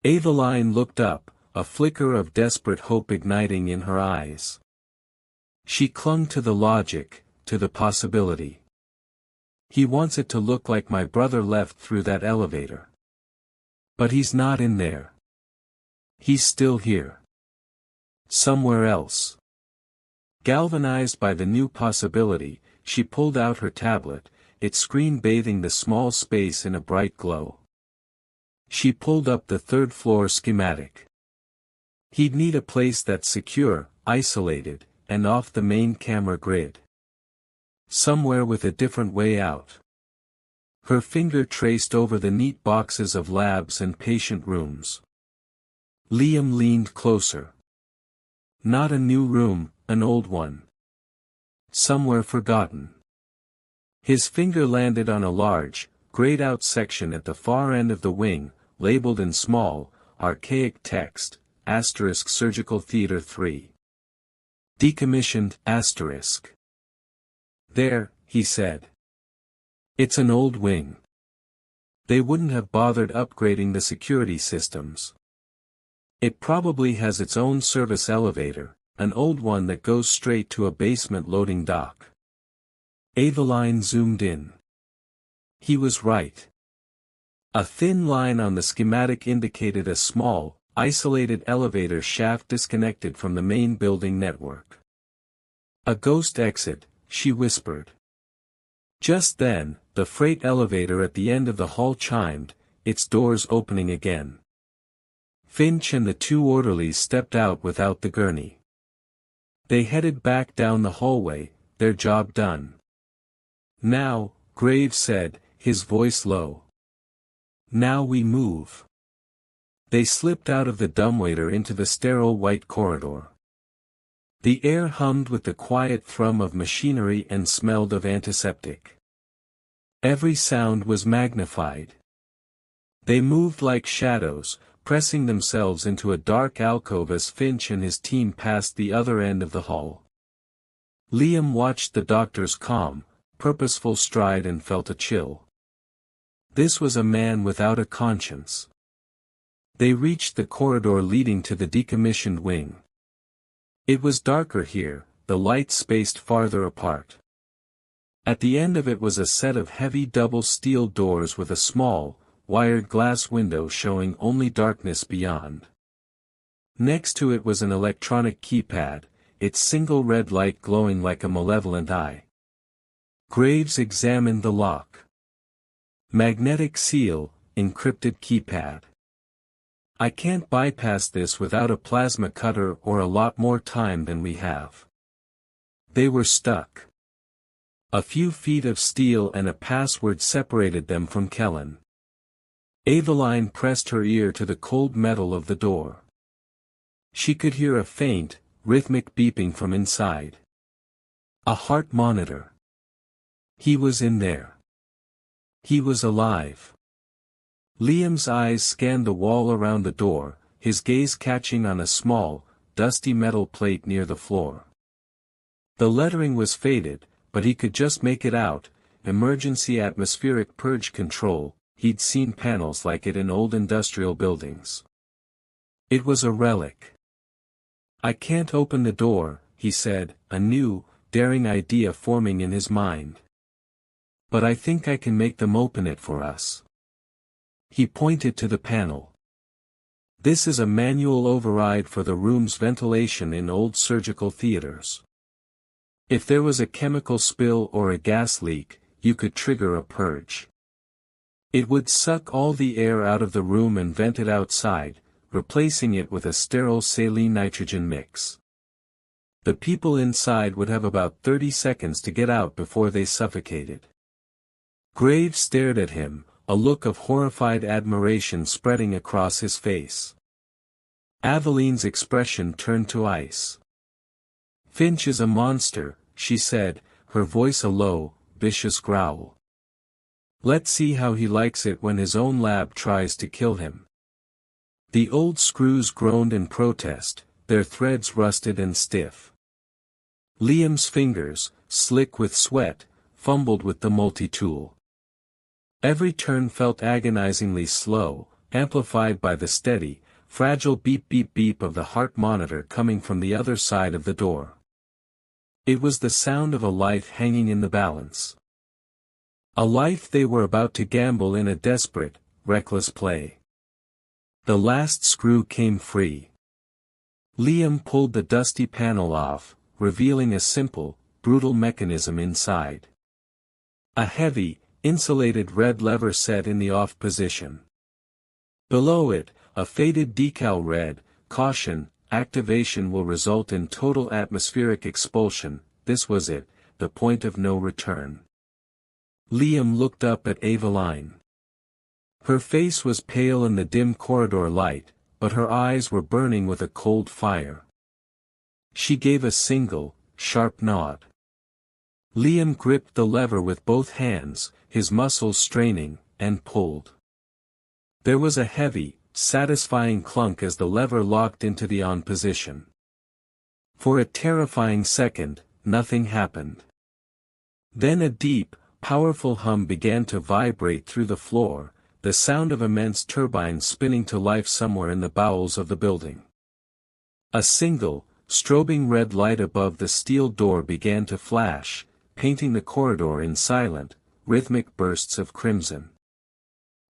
Aveline looked up, a flicker of desperate hope igniting in her eyes. She clung to the logic, to the possibility. He wants it to look like my brother left through that elevator. But he's not in there. He's still here. Somewhere else. Galvanized by the new possibility, she pulled out her tablet, its screen bathing the small space in a bright glow. She pulled up the third-floor schematic. He'd need a place that's secure, isolated, and off the main camera grid. Somewhere with a different way out. Her finger traced over the neat boxes of labs and patient rooms. Liam leaned closer. Not a new room, an old one. Somewhere forgotten. His finger landed on a large, grayed-out section at the far end of the wing, labeled in small, archaic text, * Surgical Theater 3. Decommissioned, *. There, he said. It's an old wing. They wouldn't have bothered upgrading the security systems. It probably has its own service elevator, an old one that goes straight to a basement loading dock. Aveline zoomed in. He was right. A thin line on the schematic indicated a small, isolated elevator shaft disconnected from the main building network. A ghost exit, she whispered. Just then, the freight elevator at the end of the hall chimed, its doors opening again. Finch and the two orderlies stepped out without the gurney. They headed back down the hallway, their job done. Now, Graves said, his voice low. Now we move. They slipped out of the dumbwaiter into the sterile white corridor. The air hummed with the quiet thrum of machinery and smelled of antiseptic. Every sound was magnified. They moved like shadows, pressing themselves into a dark alcove as Finch and his team passed the other end of the hall. Liam watched the doctor's calm, purposeful stride and felt a chill. This was a man without a conscience. They reached the corridor leading to the decommissioned wing. It was darker here, the lights spaced farther apart. At the end of it was a set of heavy double steel doors with a small, wired glass window showing only darkness beyond. Next to it was an electronic keypad, its single red light glowing like a malevolent eye. Graves examined the lock. Magnetic seal, encrypted keypad. I can't bypass this without a plasma cutter or a lot more time than we have. They were stuck. A few feet of steel and a password separated them from Kellen. Aveline pressed her ear to the cold metal of the door. She could hear a faint, rhythmic beeping from inside. A heart monitor. He was in there. He was alive. Liam's eyes scanned the wall around the door, his gaze catching on a small, dusty metal plate near the floor. The lettering was faded, but he could just make it out, emergency atmospheric purge control. He'd seen panels like it in old industrial buildings. It was a relic. "I can't open the door," he said, a new, daring idea forming in his mind. "But I think I can make them open it for us." He pointed to the panel. "This is a manual override for the room's ventilation in old surgical theaters. If there was a chemical spill or a gas leak, you could trigger a purge. It would suck all the air out of the room and vent it outside, replacing it with a sterile saline nitrogen mix. The people inside would have about 30 seconds to get out before they suffocated." Graves stared at him, a look of horrified admiration spreading across his face. Aveline's expression turned to ice. "Finch is a monster," she said, her voice a low, vicious growl. "Let's see how he likes it when his own lab tries to kill him." The old screws groaned in protest, their threads rusted and stiff. Liam's fingers, slick with sweat, fumbled with the multi-tool. Every turn felt agonizingly slow, amplified by the steady, fragile beep-beep-beep of the heart monitor coming from the other side of the door. It was the sound of a life hanging in the balance. A life they were about to gamble in a desperate, reckless play. The last screw came free. Liam pulled the dusty panel off, revealing a simple, brutal mechanism inside. A heavy, insulated red lever set in the off position. Below it, a faded decal read, "Caution, activation will result in total atmospheric expulsion." This was it, the point of no return. Liam looked up at Aveline. Her face was pale in the dim corridor light, but her eyes were burning with a cold fire. She gave a single, sharp nod. Liam gripped the lever with both hands, his muscles straining, and pulled. There was a heavy, satisfying clunk as the lever locked into the on position. For a terrifying second, nothing happened. Then a deep, powerful hum began to vibrate through the floor, the sound of immense turbines spinning to life somewhere in the bowels of the building. A single, strobing red light above the steel door began to flash, painting the corridor in silent, rhythmic bursts of crimson.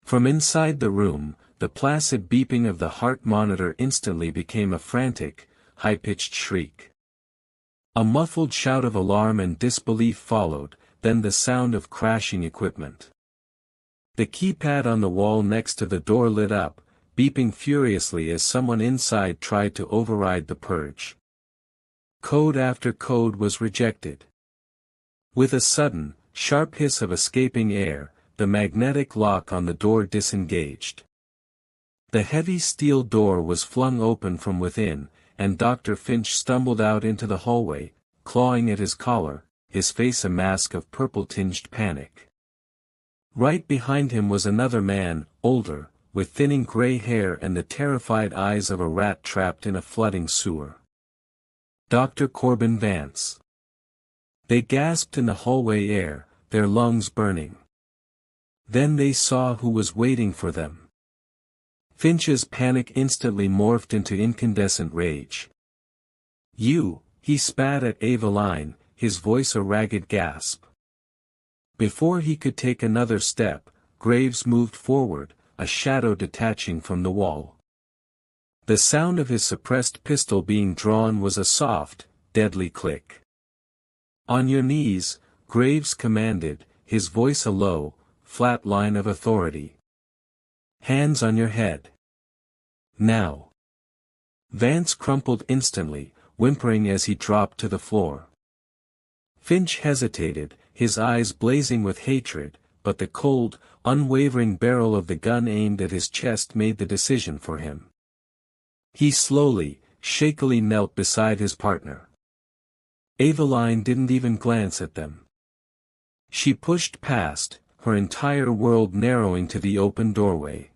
From inside the room, the placid beeping of the heart monitor instantly became a frantic, high-pitched shriek. A muffled shout of alarm and disbelief followed, then the sound of crashing equipment. The keypad on the wall next to the door lit up, beeping furiously as someone inside tried to override the purge. Code after code was rejected. With a sudden, sharp hiss of escaping air, the magnetic lock on the door disengaged. The heavy steel door was flung open from within, and Dr. Finch stumbled out into the hallway, clawing at his collar, his face a mask of purple-tinged panic. Right behind him was another man, older, with thinning gray hair and the terrified eyes of a rat trapped in a flooding sewer. Dr. Corbin Vance. They gasped in the hallway air, their lungs burning. Then they saw who was waiting for them. Finch's panic instantly morphed into incandescent rage. "You," he spat at Aveline, his voice a ragged gasp. Before he could take another step, Graves moved forward, a shadow detaching from the wall. The sound of his suppressed pistol being drawn was a soft, deadly click. "On your knees," Graves commanded, his voice a low, flat line of authority. "Hands on your head. Now." Vance crumpled instantly, whimpering as he dropped to the floor. Finch hesitated, his eyes blazing with hatred, but the cold, unwavering barrel of the gun aimed at his chest made the decision for him. He slowly, shakily knelt beside his partner. Aveline didn't even glance at them. She pushed past, her entire world narrowing to the open doorway.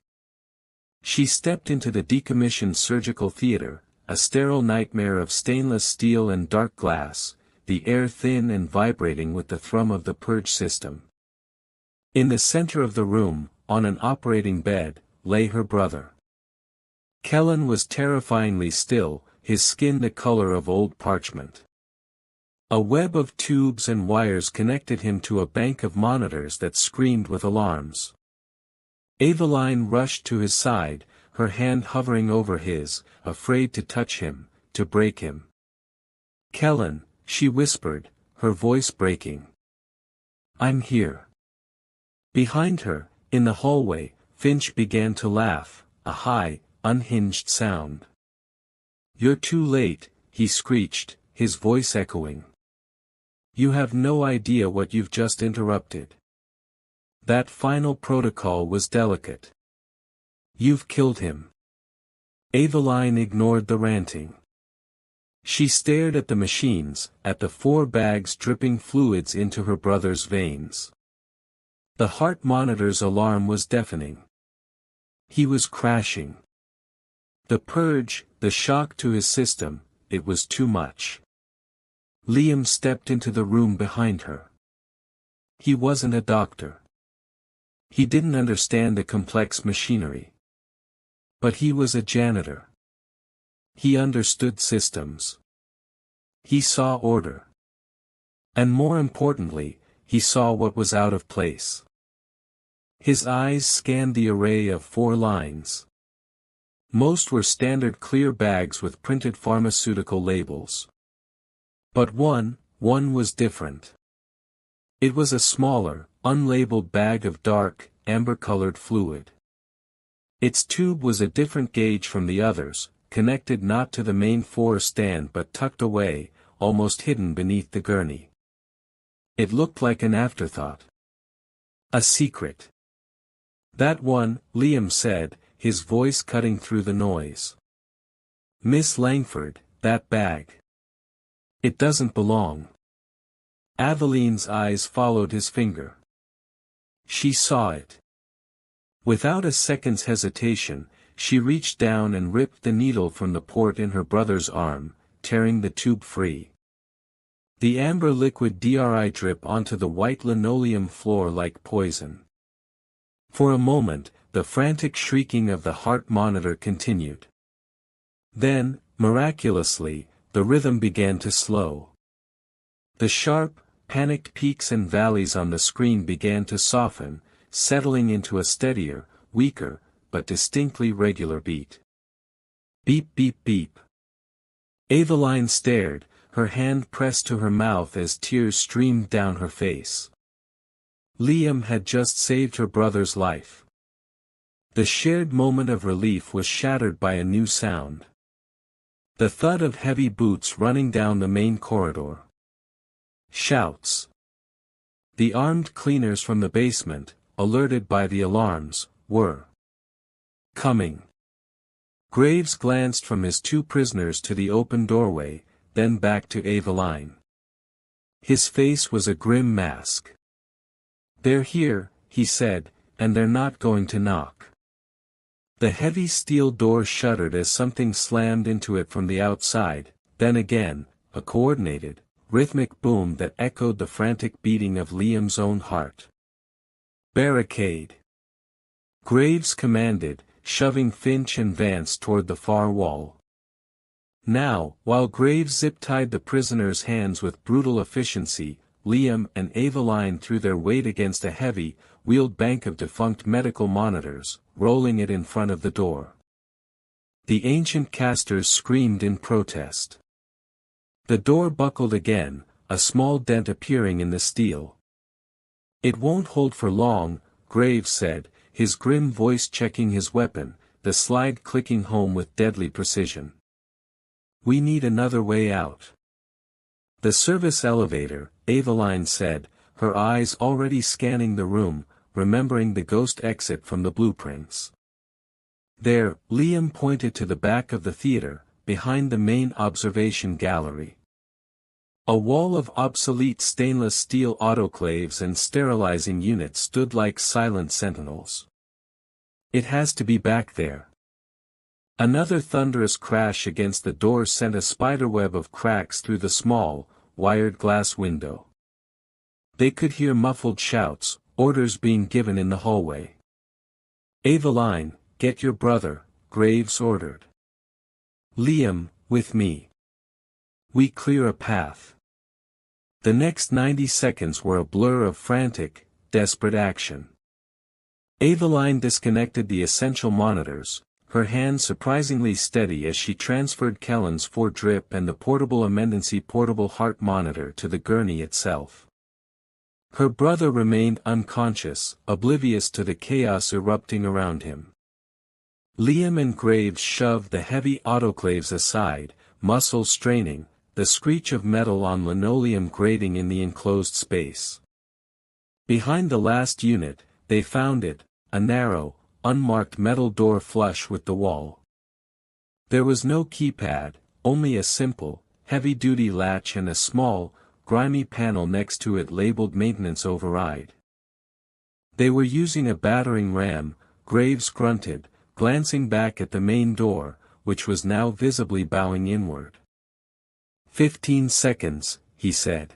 She stepped into the decommissioned surgical theater, a sterile nightmare of stainless steel and dark glass, the air thin and vibrating with the thrum of the purge system. In the center of the room, on an operating bed, lay her brother. Kellen was terrifyingly still, his skin the color of old parchment. A web of tubes and wires connected him to a bank of monitors that screamed with alarms. Aveline rushed to his side, her hand hovering over his, afraid to touch him, to break him. "Kellen," she whispered, her voice breaking. "I'm here." Behind her, in the hallway, Finch began to laugh, a high, unhinged sound. "You're too late," he screeched, his voice echoing. "You have no idea what you've just interrupted. That final protocol was delicate. You've killed him." Aveline ignored the ranting. She stared at the machines, at the 4 bags dripping fluids into her brother's veins. The heart monitor's alarm was deafening. He was crashing. The purge, the shock to his system, it was too much. Liam stepped into the room behind her. He wasn't a doctor. He didn't understand the complex machinery. But he was a janitor. He understood systems. He saw order. And more importantly, he saw what was out of place. His eyes scanned the array of 4 lines. Most were standard clear bags with printed pharmaceutical labels. But one was different. It was a smaller, unlabeled bag of dark, amber-colored fluid. Its tube was a different gauge from the others, connected not to the main 4 stand but tucked away, almost hidden beneath the gurney. It looked like an afterthought. A secret. "That one," Liam said, his voice cutting through the noise. "Miss Langford, that bag. It doesn't belong." Aveline's eyes followed his finger. She saw it. Without a second's hesitation, she reached down and ripped the needle from the port in her brother's arm, tearing the tube free. The amber liquid DRI dripped onto the white linoleum floor like poison. For a moment, the frantic shrieking of the heart monitor continued. Then, miraculously, the rhythm began to slow. The sharp, panicked peaks and valleys on the screen began to soften, settling into a steadier, weaker, but distinctly regular beat. Beep beep beep. Aveline stared, her hand pressed to her mouth as tears streamed down her face. Liam had just saved her brother's life. The shared moment of relief was shattered by a new sound. The thud of heavy boots running down the main corridor. Shouts. The armed cleaners from the basement, alerted by the alarms, were coming. Graves glanced from his 2 prisoners to the open doorway, then back to Aveline. His face was a grim mask. "They're here," he said, "and they're not going to knock." The heavy steel door shuddered as something slammed into it from the outside, then again, a coordinated, rhythmic boom that echoed the frantic beating of Liam's own heart. "Barricade!" Graves commanded, shoving Finch and Vance toward the far wall. Now, while Graves zip-tied the prisoners' hands with brutal efficiency, Liam and Aveline threw their weight against a heavy, wheeled bank of defunct medical monitors, rolling it in front of the door. The ancient casters screamed in protest. The door buckled again, a small dent appearing in the steel. "It won't hold for long," Graves said, his grim voice checking his weapon, the slide clicking home with deadly precision. "We need another way out." "The service elevator," Aveline said, her eyes already scanning the room, remembering the ghost exit from the blueprints. There, Liam pointed to the back of the theater, behind the main observation gallery. A wall of obsolete stainless steel autoclaves and sterilizing units stood like silent sentinels. It has to be back there. Another thunderous crash against the door sent a spiderweb of cracks through the small, wired glass window. They could hear muffled shouts, orders being given in the hallway. "Aveline, get your brother," Graves ordered. "Liam, with me. We clear a path." The next 90 seconds were a blur of frantic, desperate action. Aveline disconnected the essential monitors, her hand surprisingly steady as she transferred Kellen's 4-drip and the portable emergency portable heart monitor to the gurney itself. Her brother remained unconscious, oblivious to the chaos erupting around him. Liam and Graves shoved the heavy autoclaves aside, muscles straining, the screech of metal on linoleum grating in the enclosed space. Behind the last unit, they found it, a narrow, unmarked metal door flush with the wall. There was no keypad, only a simple, heavy-duty latch and a small, grimy panel next to it labeled Maintenance Override. They were using a battering ram, Graves grunted, glancing back at the main door, which was now visibly bowing inward. 15 seconds, he said.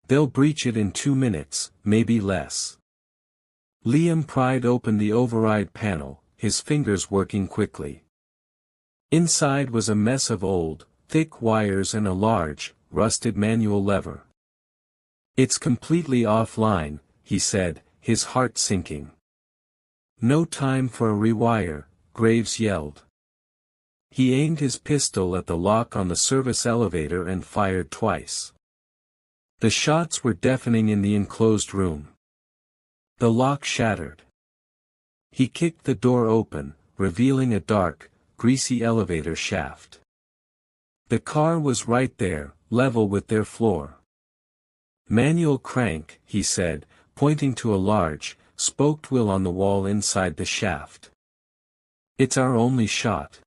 They'll breach it in 2 minutes, maybe less. Liam pried open the override panel, his fingers working quickly. Inside was a mess of old, thick wires and a large, rusted manual lever. "It's completely offline," he said, his heart sinking. "No time for a rewire," Graves yelled. He aimed his pistol at the lock on the service elevator and fired twice. The shots were deafening in the enclosed room. The lock shattered. He kicked the door open, revealing a dark, greasy elevator shaft. The car was right there, level with their floor. "Manual crank," he said, pointing to a large, spoked wheel on the wall inside the shaft. "It's our only shot."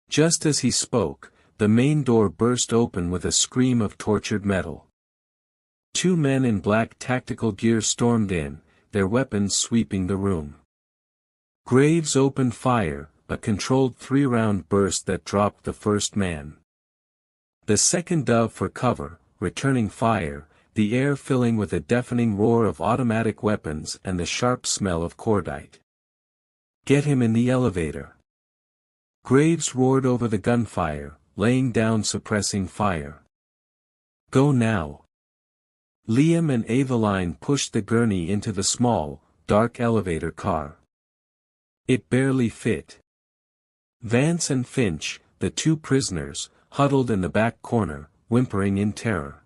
Just as he spoke, the main door burst open with a scream of tortured metal. 2 men in black tactical gear stormed in, their weapons sweeping the room. Graves opened fire, a controlled 3-round burst that dropped the first man. The second dove for cover, returning fire, the air filling with a deafening roar of automatic weapons and the sharp smell of cordite. "Get him in the elevator." Graves roared over the gunfire, laying down suppressing fire. "Go now." Liam and Aveline pushed the gurney into the small, dark elevator car. It barely fit. Vance and Finch, the 2 prisoners, huddled in the back corner, whimpering in terror.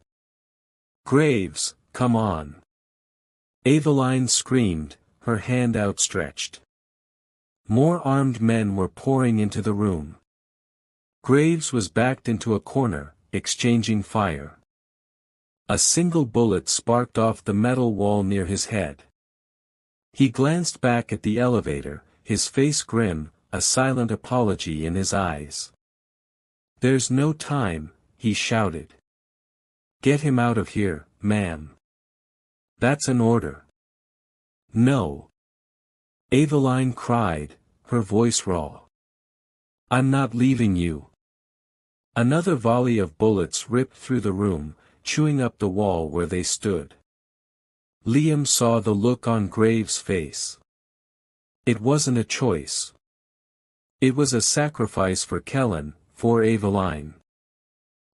"Graves, come on." Aveline screamed, her hand outstretched. More armed men were pouring into the room. Graves was backed into a corner, exchanging fire. A single bullet sparked off the metal wall near his head. He glanced back at the elevator, his face grim, a silent apology in his eyes. "There's no time," he shouted. "Get him out of here, ma'am." "That's an order." "No." Aveline cried, her voice raw. "I'm not leaving you." Another volley of bullets ripped through the room, chewing up the wall where they stood. Liam saw the look on Graves' face. It wasn't a choice. It was a sacrifice for Kellen, for Aveline.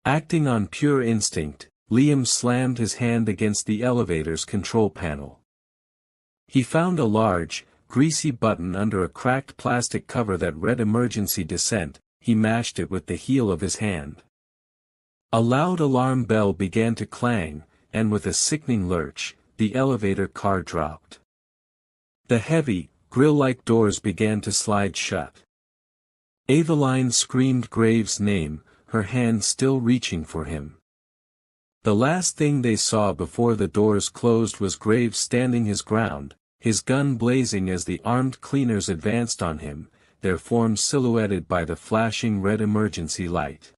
Acting on pure instinct, Liam slammed his hand against the elevator's control panel. He found a large, greasy button under a cracked plastic cover that read Emergency Descent. He mashed it with the heel of his hand. A loud alarm bell began to clang, and with a sickening lurch, the elevator car dropped. The heavy, grill-like doors began to slide shut. Aveline screamed Graves' name, her hand still reaching for him. The last thing they saw before the doors closed was Graves standing his ground, his gun blazing as the armed cleaners advanced on him, their forms silhouetted by the flashing red emergency light.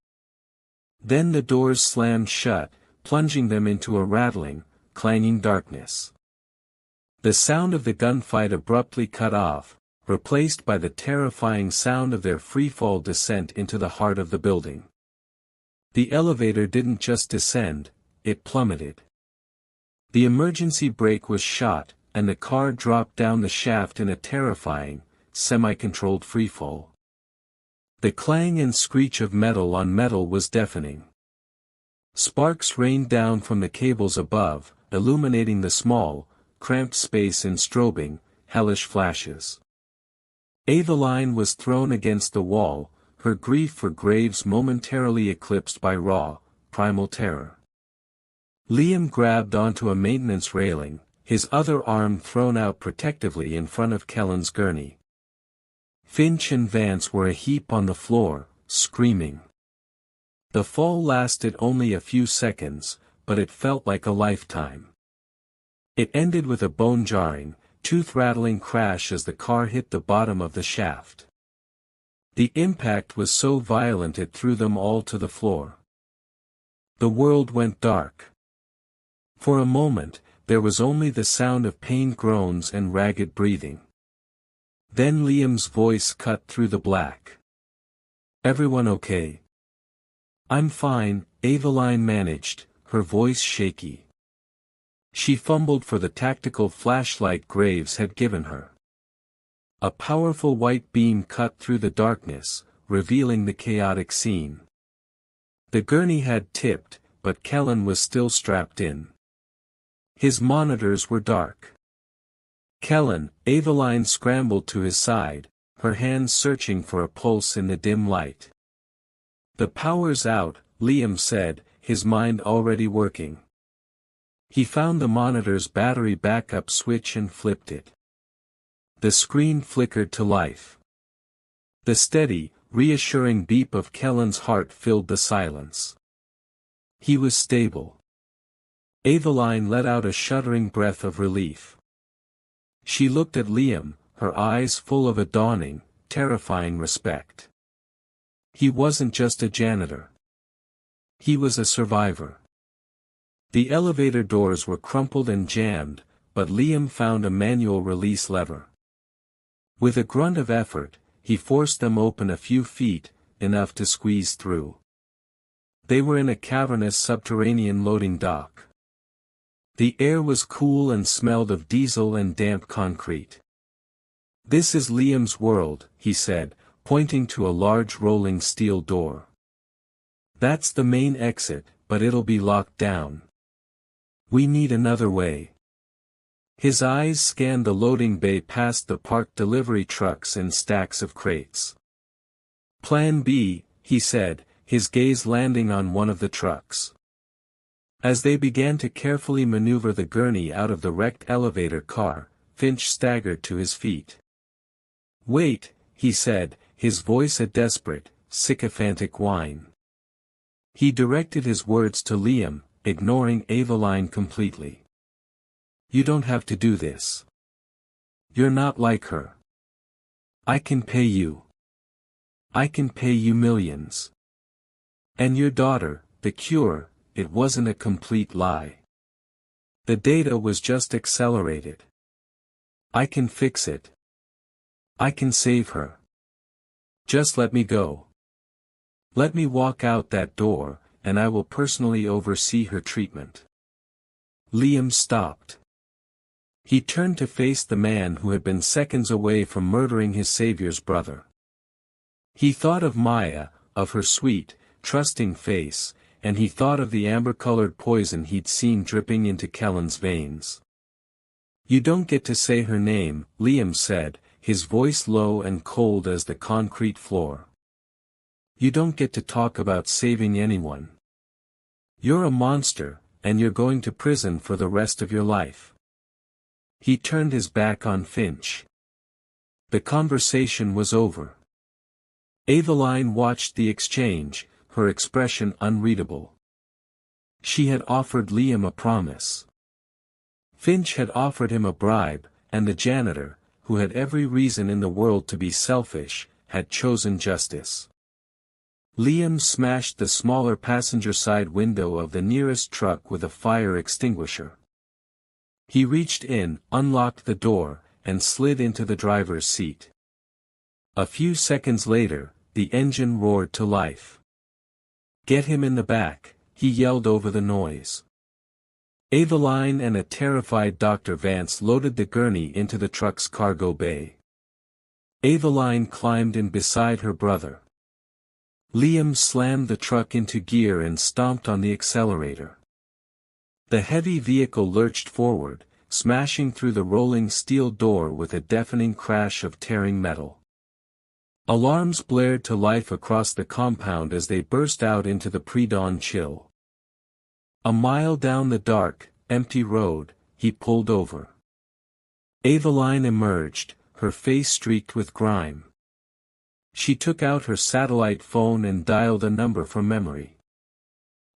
Then the doors slammed shut, plunging them into a rattling, clanging darkness. The sound of the gunfight abruptly cut off, replaced by the terrifying sound of their freefall descent into the heart of the building. The elevator didn't just descend, it plummeted. The emergency brake was shot, and the car dropped down the shaft in a terrifying, semi-controlled freefall. The clang and screech of metal on metal was deafening. Sparks rained down from the cables above, illuminating the small, cramped space in strobing, hellish flashes. Eveline was thrown against the wall, her grief for Graves momentarily eclipsed by raw, primal terror. Liam grabbed onto a maintenance railing, his other arm thrown out protectively in front of Kellen's gurney. Finch and Vance were a heap on the floor, screaming. The fall lasted only a few seconds, but it felt like a lifetime. It ended with a bone-jarring, tooth-rattling crash as the car hit the bottom of the shaft. The impact was so violent it threw them all to the floor. The world went dark. For a moment, there was only the sound of pained groans and ragged breathing. Then Liam's voice cut through the black. "Everyone okay?" "I'm fine," Eveline managed, her voice shaky. She fumbled for the tactical flashlight Graves had given her. A powerful white beam cut through the darkness, revealing the chaotic scene. The gurney had tipped, but Kellen was still strapped in. His monitors were dark. Kellen, Eveline scrambled to his side, her hands searching for a pulse in the dim light. "The power's out," Liam said, his mind already working. He found the monitor's battery backup switch and flipped it. The screen flickered to life. The steady, reassuring beat of Kellen's heart filled the silence. He was stable. Eveline let out a shuddering breath of relief. She looked at Liam, her eyes full of a dawning, terrifying respect. He wasn't just a janitor. He was a survivor. The elevator doors were crumpled and jammed, but Liam found a manual release lever. With a grunt of effort, he forced them open a few feet, enough to squeeze through. They were in a cavernous subterranean loading dock. The air was cool and smelled of diesel and damp concrete. "This is Liam's world," he said, pointing to a large rolling steel door. "That's the main exit, but it'll be locked down. We need another way." His eyes scanned the loading bay past the parked delivery trucks and stacks of crates. "Plan B," he said, his gaze landing on one of the trucks. As they began to carefully maneuver the gurney out of the wrecked elevator car, Finch staggered to his feet. "Wait," he said, his voice a desperate, sycophantic whine. He directed his words to Liam, ignoring Eveline completely. "You don't have to do this. You're not like her. I can pay you. I can pay you millions. And your daughter, the cure, it wasn't a complete lie. The data was just accelerated. I can fix it. I can save her. Just let me go. Let me walk out that door, and I will personally oversee her treatment." Liam stopped. He turned to face the man who had been seconds away from murdering his savior's brother. He thought of Maya, of her sweet, trusting face, and he thought of the amber-colored poison he'd seen dripping into Kellen's veins. "You don't get to say her name," Liam said, his voice low and cold as the concrete floor. "You don't get to talk about saving anyone. You're a monster, and you're going to prison for the rest of your life." He turned his back on Finch. The conversation was over. Eveline watched the exchange, her expression unreadable. She had offered Liam a promise. Finch had offered him a bribe, and the janitor, who had every reason in the world to be selfish, had chosen justice. Liam smashed the smaller passenger side window of the nearest truck with a fire extinguisher. He reached in, unlocked the door, and slid into the driver's seat. A few seconds later, the engine roared to life. "Get him in the back," he yelled over the noise. Aveline and a terrified Dr. Vance loaded the gurney into the truck's cargo bay. Aveline climbed in beside her brother. Liam slammed the truck into gear and stomped on the accelerator. The heavy vehicle lurched forward, smashing through the rolling steel door with a deafening crash of tearing metal. Alarms blared to life across the compound as they burst out into the pre-dawn chill. A mile down the dark, empty road, he pulled over. Aveline emerged, her face streaked with grime. She took out her satellite phone and dialed a number from memory.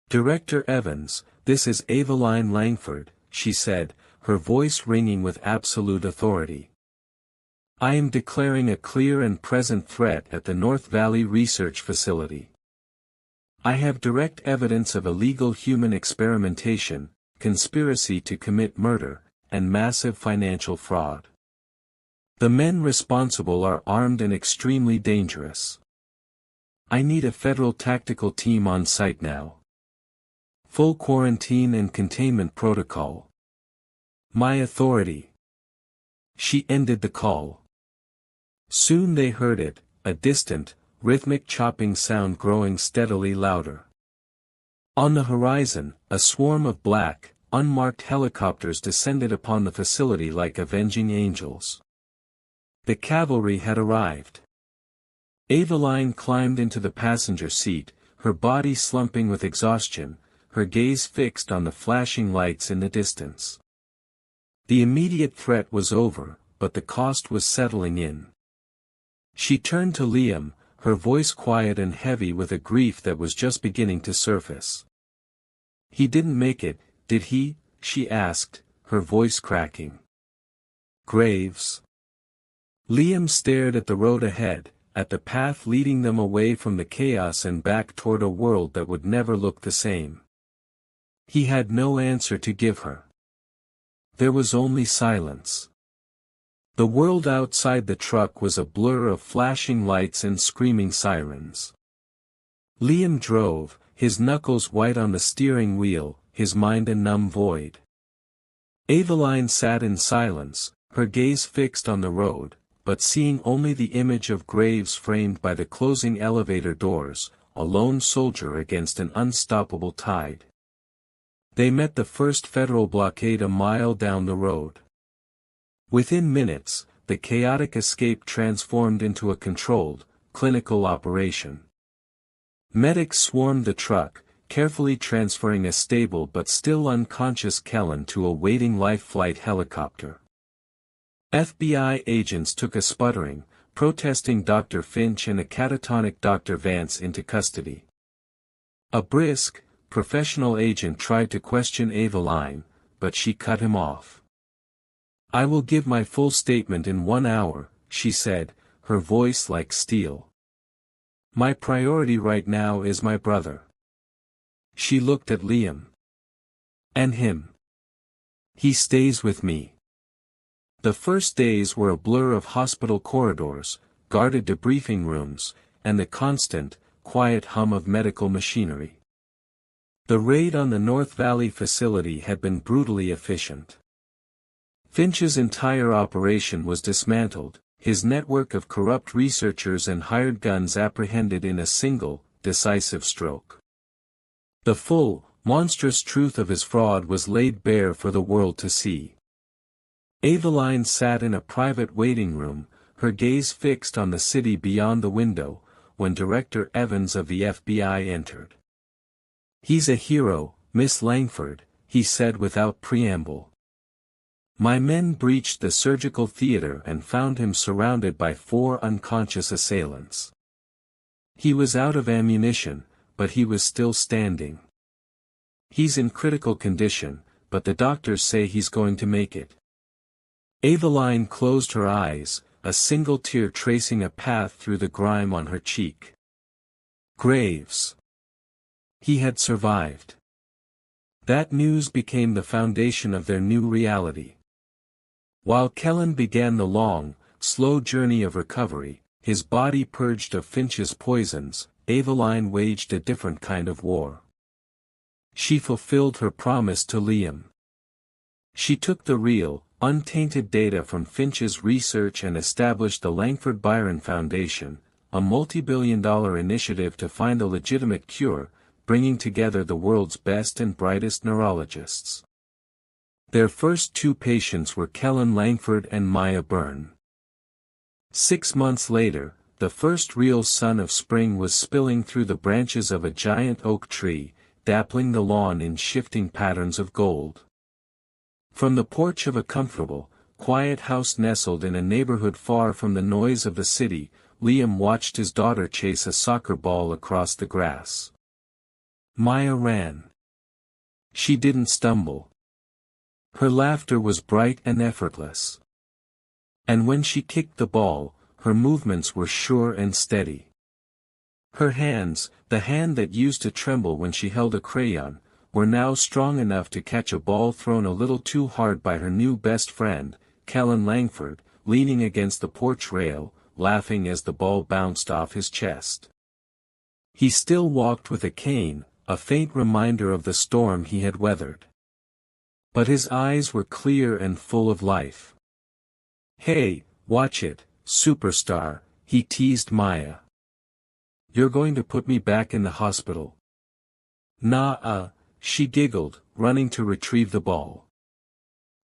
"Director Evans, this is Aveline Langford," she said, her voice ringing with absolute authority. "I am declaring a clear and present threat at the North Valley Research Facility. I have direct evidence of illegal human experimentation, conspiracy to commit murder, and massive financial fraud. The men responsible are armed and extremely dangerous. I need a federal tactical team on site now. Full quarantine and containment protocol. My authority." She ended the call. Soon they heard it, a distant, rhythmic chopping sound growing steadily louder. On the horizon, a swarm of black, unmarked helicopters descended upon the facility like avenging angels. The cavalry had arrived. Aveline climbed into the passenger seat, her body slumping with exhaustion, her gaze fixed on the flashing lights in the distance. The immediate threat was over, but the cost was settling in. She turned to Liam, her voice quiet and heavy with a grief that was just beginning to surface. "He didn't make it, did he?" she asked, her voice cracking. "Graves?" Liam stared at the road ahead, at the path leading them away from the chaos and back toward a world that would never look the same. He had no answer to give her. There was only silence. The world outside the truck was a blur of flashing lights and screaming sirens. Liam drove, his knuckles white on the steering wheel, his mind a numb void. Aveline sat in silence, her gaze fixed on the road, but seeing only the image of Graves framed by the closing elevator doors, a lone soldier against an unstoppable tide. They met the first federal blockade a mile down the road. Within minutes, the chaotic escape transformed into a controlled, clinical operation. Medics swarmed the truck, carefully transferring a stable but still unconscious Kellen to a waiting life flight helicopter. FBI agents took a sputtering, protesting Dr. Finch and a catatonic Dr. Vance into custody. A brisk, professional agent tried to question Aveline, but she cut him off. "I will give my full statement in 1 hour," she said, her voice like steel. "My priority right now is my brother." She looked at Liam. "And him. He stays with me." The first days were a blur of hospital corridors, guarded debriefing rooms, and the constant, quiet hum of medical machinery. The raid on the North Valley facility had been brutally efficient. Finch's entire operation was dismantled, his network of corrupt researchers and hired guns apprehended in a single, decisive stroke. The full, monstrous truth of his fraud was laid bare for the world to see. Aveline sat in a private waiting room, her gaze fixed on the city beyond the window, when Director Evans of the FBI entered. "He's a hero, Miss Langford," he said without preamble. "My men breached the surgical theater and found him surrounded by 4 unconscious assailants. He was out of ammunition, but he was still standing. He's in critical condition, but the doctors say he's going to make it. Aveline closed her eyes, a single tear tracing a path through the grime on her cheek. Graves. He had survived. That news became the foundation of their new reality. While Kellen began the long, slow journey of recovery, his body purged of Finch's poisons, Aveline waged a different kind of war. She fulfilled her promise to Liam. She took the real, untainted data from Finch's research and established the Langford Byron Foundation, a multi-billion-dollar initiative to find a legitimate cure, bringing together the world's best and brightest neurologists. Their first two patients were Kellen Langford and Maya Byrne. 6 months later, the first real sun of spring was spilling through the branches of a giant oak tree, dappling the lawn in shifting patterns of gold. From the porch of a comfortable, quiet house nestled in a neighborhood far from the noise of the city, Liam watched his daughter chase a soccer ball across the grass. Maya ran. She didn't stumble. Her laughter was bright and effortless. And when she kicked the ball, her movements were sure and steady. Her hands, the hand that used to tremble when she held a crayon, were now strong enough to catch a ball thrown a little too hard by her new best friend, Kellen Langford, leaning against the porch rail, laughing as the ball bounced off his chest. He still walked with a cane, a faint reminder of the storm he had weathered. But his eyes were clear and full of life. "Hey, watch it, superstar," he teased Maya. "You're going to put me back in the hospital." "Nah, she giggled, running to retrieve the ball.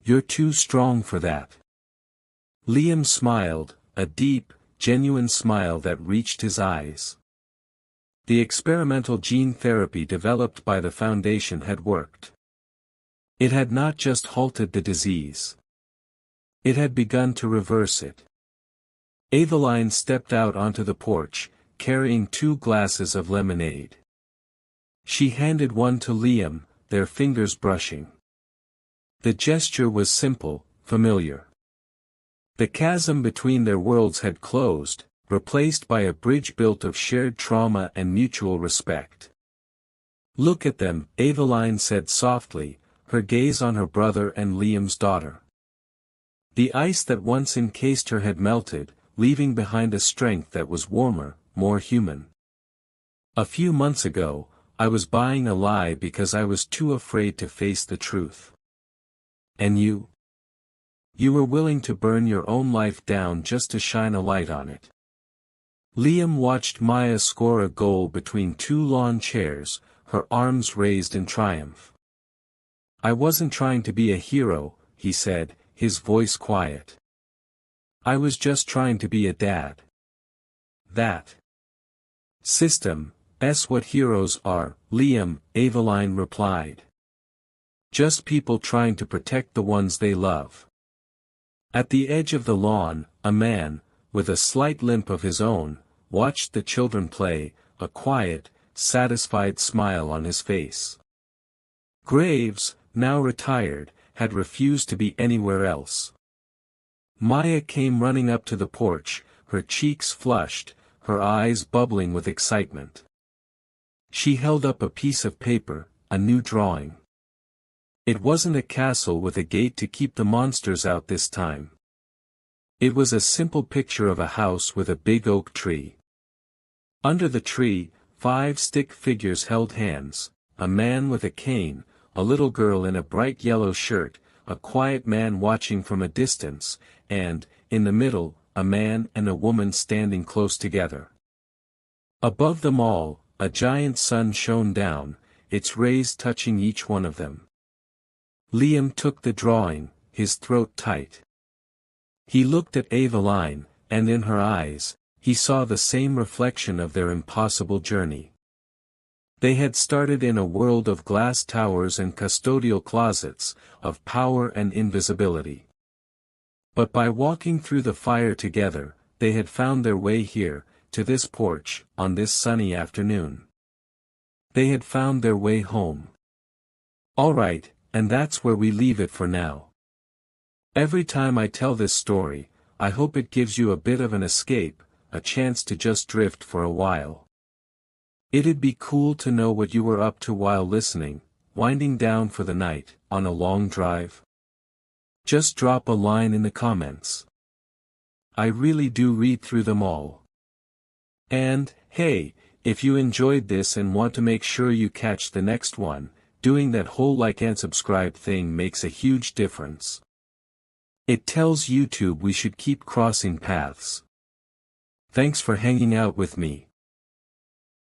"You're too strong for that." Liam smiled, a deep, genuine smile that reached his eyes. The experimental gene therapy developed by the Foundation had worked. It had not just halted the disease. It had begun to reverse it. Aveline stepped out onto the porch, carrying 2 glasses of lemonade. She handed one to Liam, their fingers brushing. The gesture was simple, familiar. The chasm between their worlds had closed, replaced by a bridge built of shared trauma and mutual respect. "Look at them," Aveline said softly, her gaze on her brother and Liam's daughter. The ice that once encased her had melted, leaving behind a strength that was warmer, more human. "A few months ago, I was buying a lie because I was too afraid to face the truth. And you? You were willing to burn your own life down just to shine a light on it." Liam watched Maya score a goal between 2 lawn chairs, her arms raised in triumph. "I wasn't trying to be a hero," he said, his voice quiet. "I was just trying to be a dad." "That system's what heroes are, Liam," Aveline replied. "Just people trying to protect the ones they love." At the edge of the lawn, a man, with a slight limp of his own, watched the children play, a quiet, satisfied smile on his face. Graves, now retired, had refused to be anywhere else. Maya came running up to the porch, her cheeks flushed, her eyes bubbling with excitement. She held up a piece of paper, a new drawing. It wasn't a castle with a gate to keep the monsters out this time. It was a simple picture of a house with a big oak tree. Under the tree, 5 stick figures held hands, a man with a cane, a little girl in a bright yellow shirt, a quiet man watching from a distance, and, in the middle, a man and a woman standing close together. Above them all, a giant sun shone down, its rays touching each one of them. Liam took the drawing, his throat tight. He looked at Aveline, and in her eyes, he saw the same reflection of their impossible journey. They had started in a world of glass towers and custodial closets, of power and invisibility. But by walking through the fire together, they had found their way here, to this porch, on this sunny afternoon. They had found their way home. Alright, and that's where we leave it for now. Every time I tell this story, I hope it gives you a bit of an escape, a chance to just drift for a while. It'd be cool to know what you were up to while listening, winding down for the night, on a long drive. Just drop a line in the comments. I really do read through them all. And, hey, if you enjoyed this and want to make sure you catch the next one, doing that whole like and subscribe thing makes a huge difference. It tells YouTube we should keep crossing paths. Thanks for hanging out with me.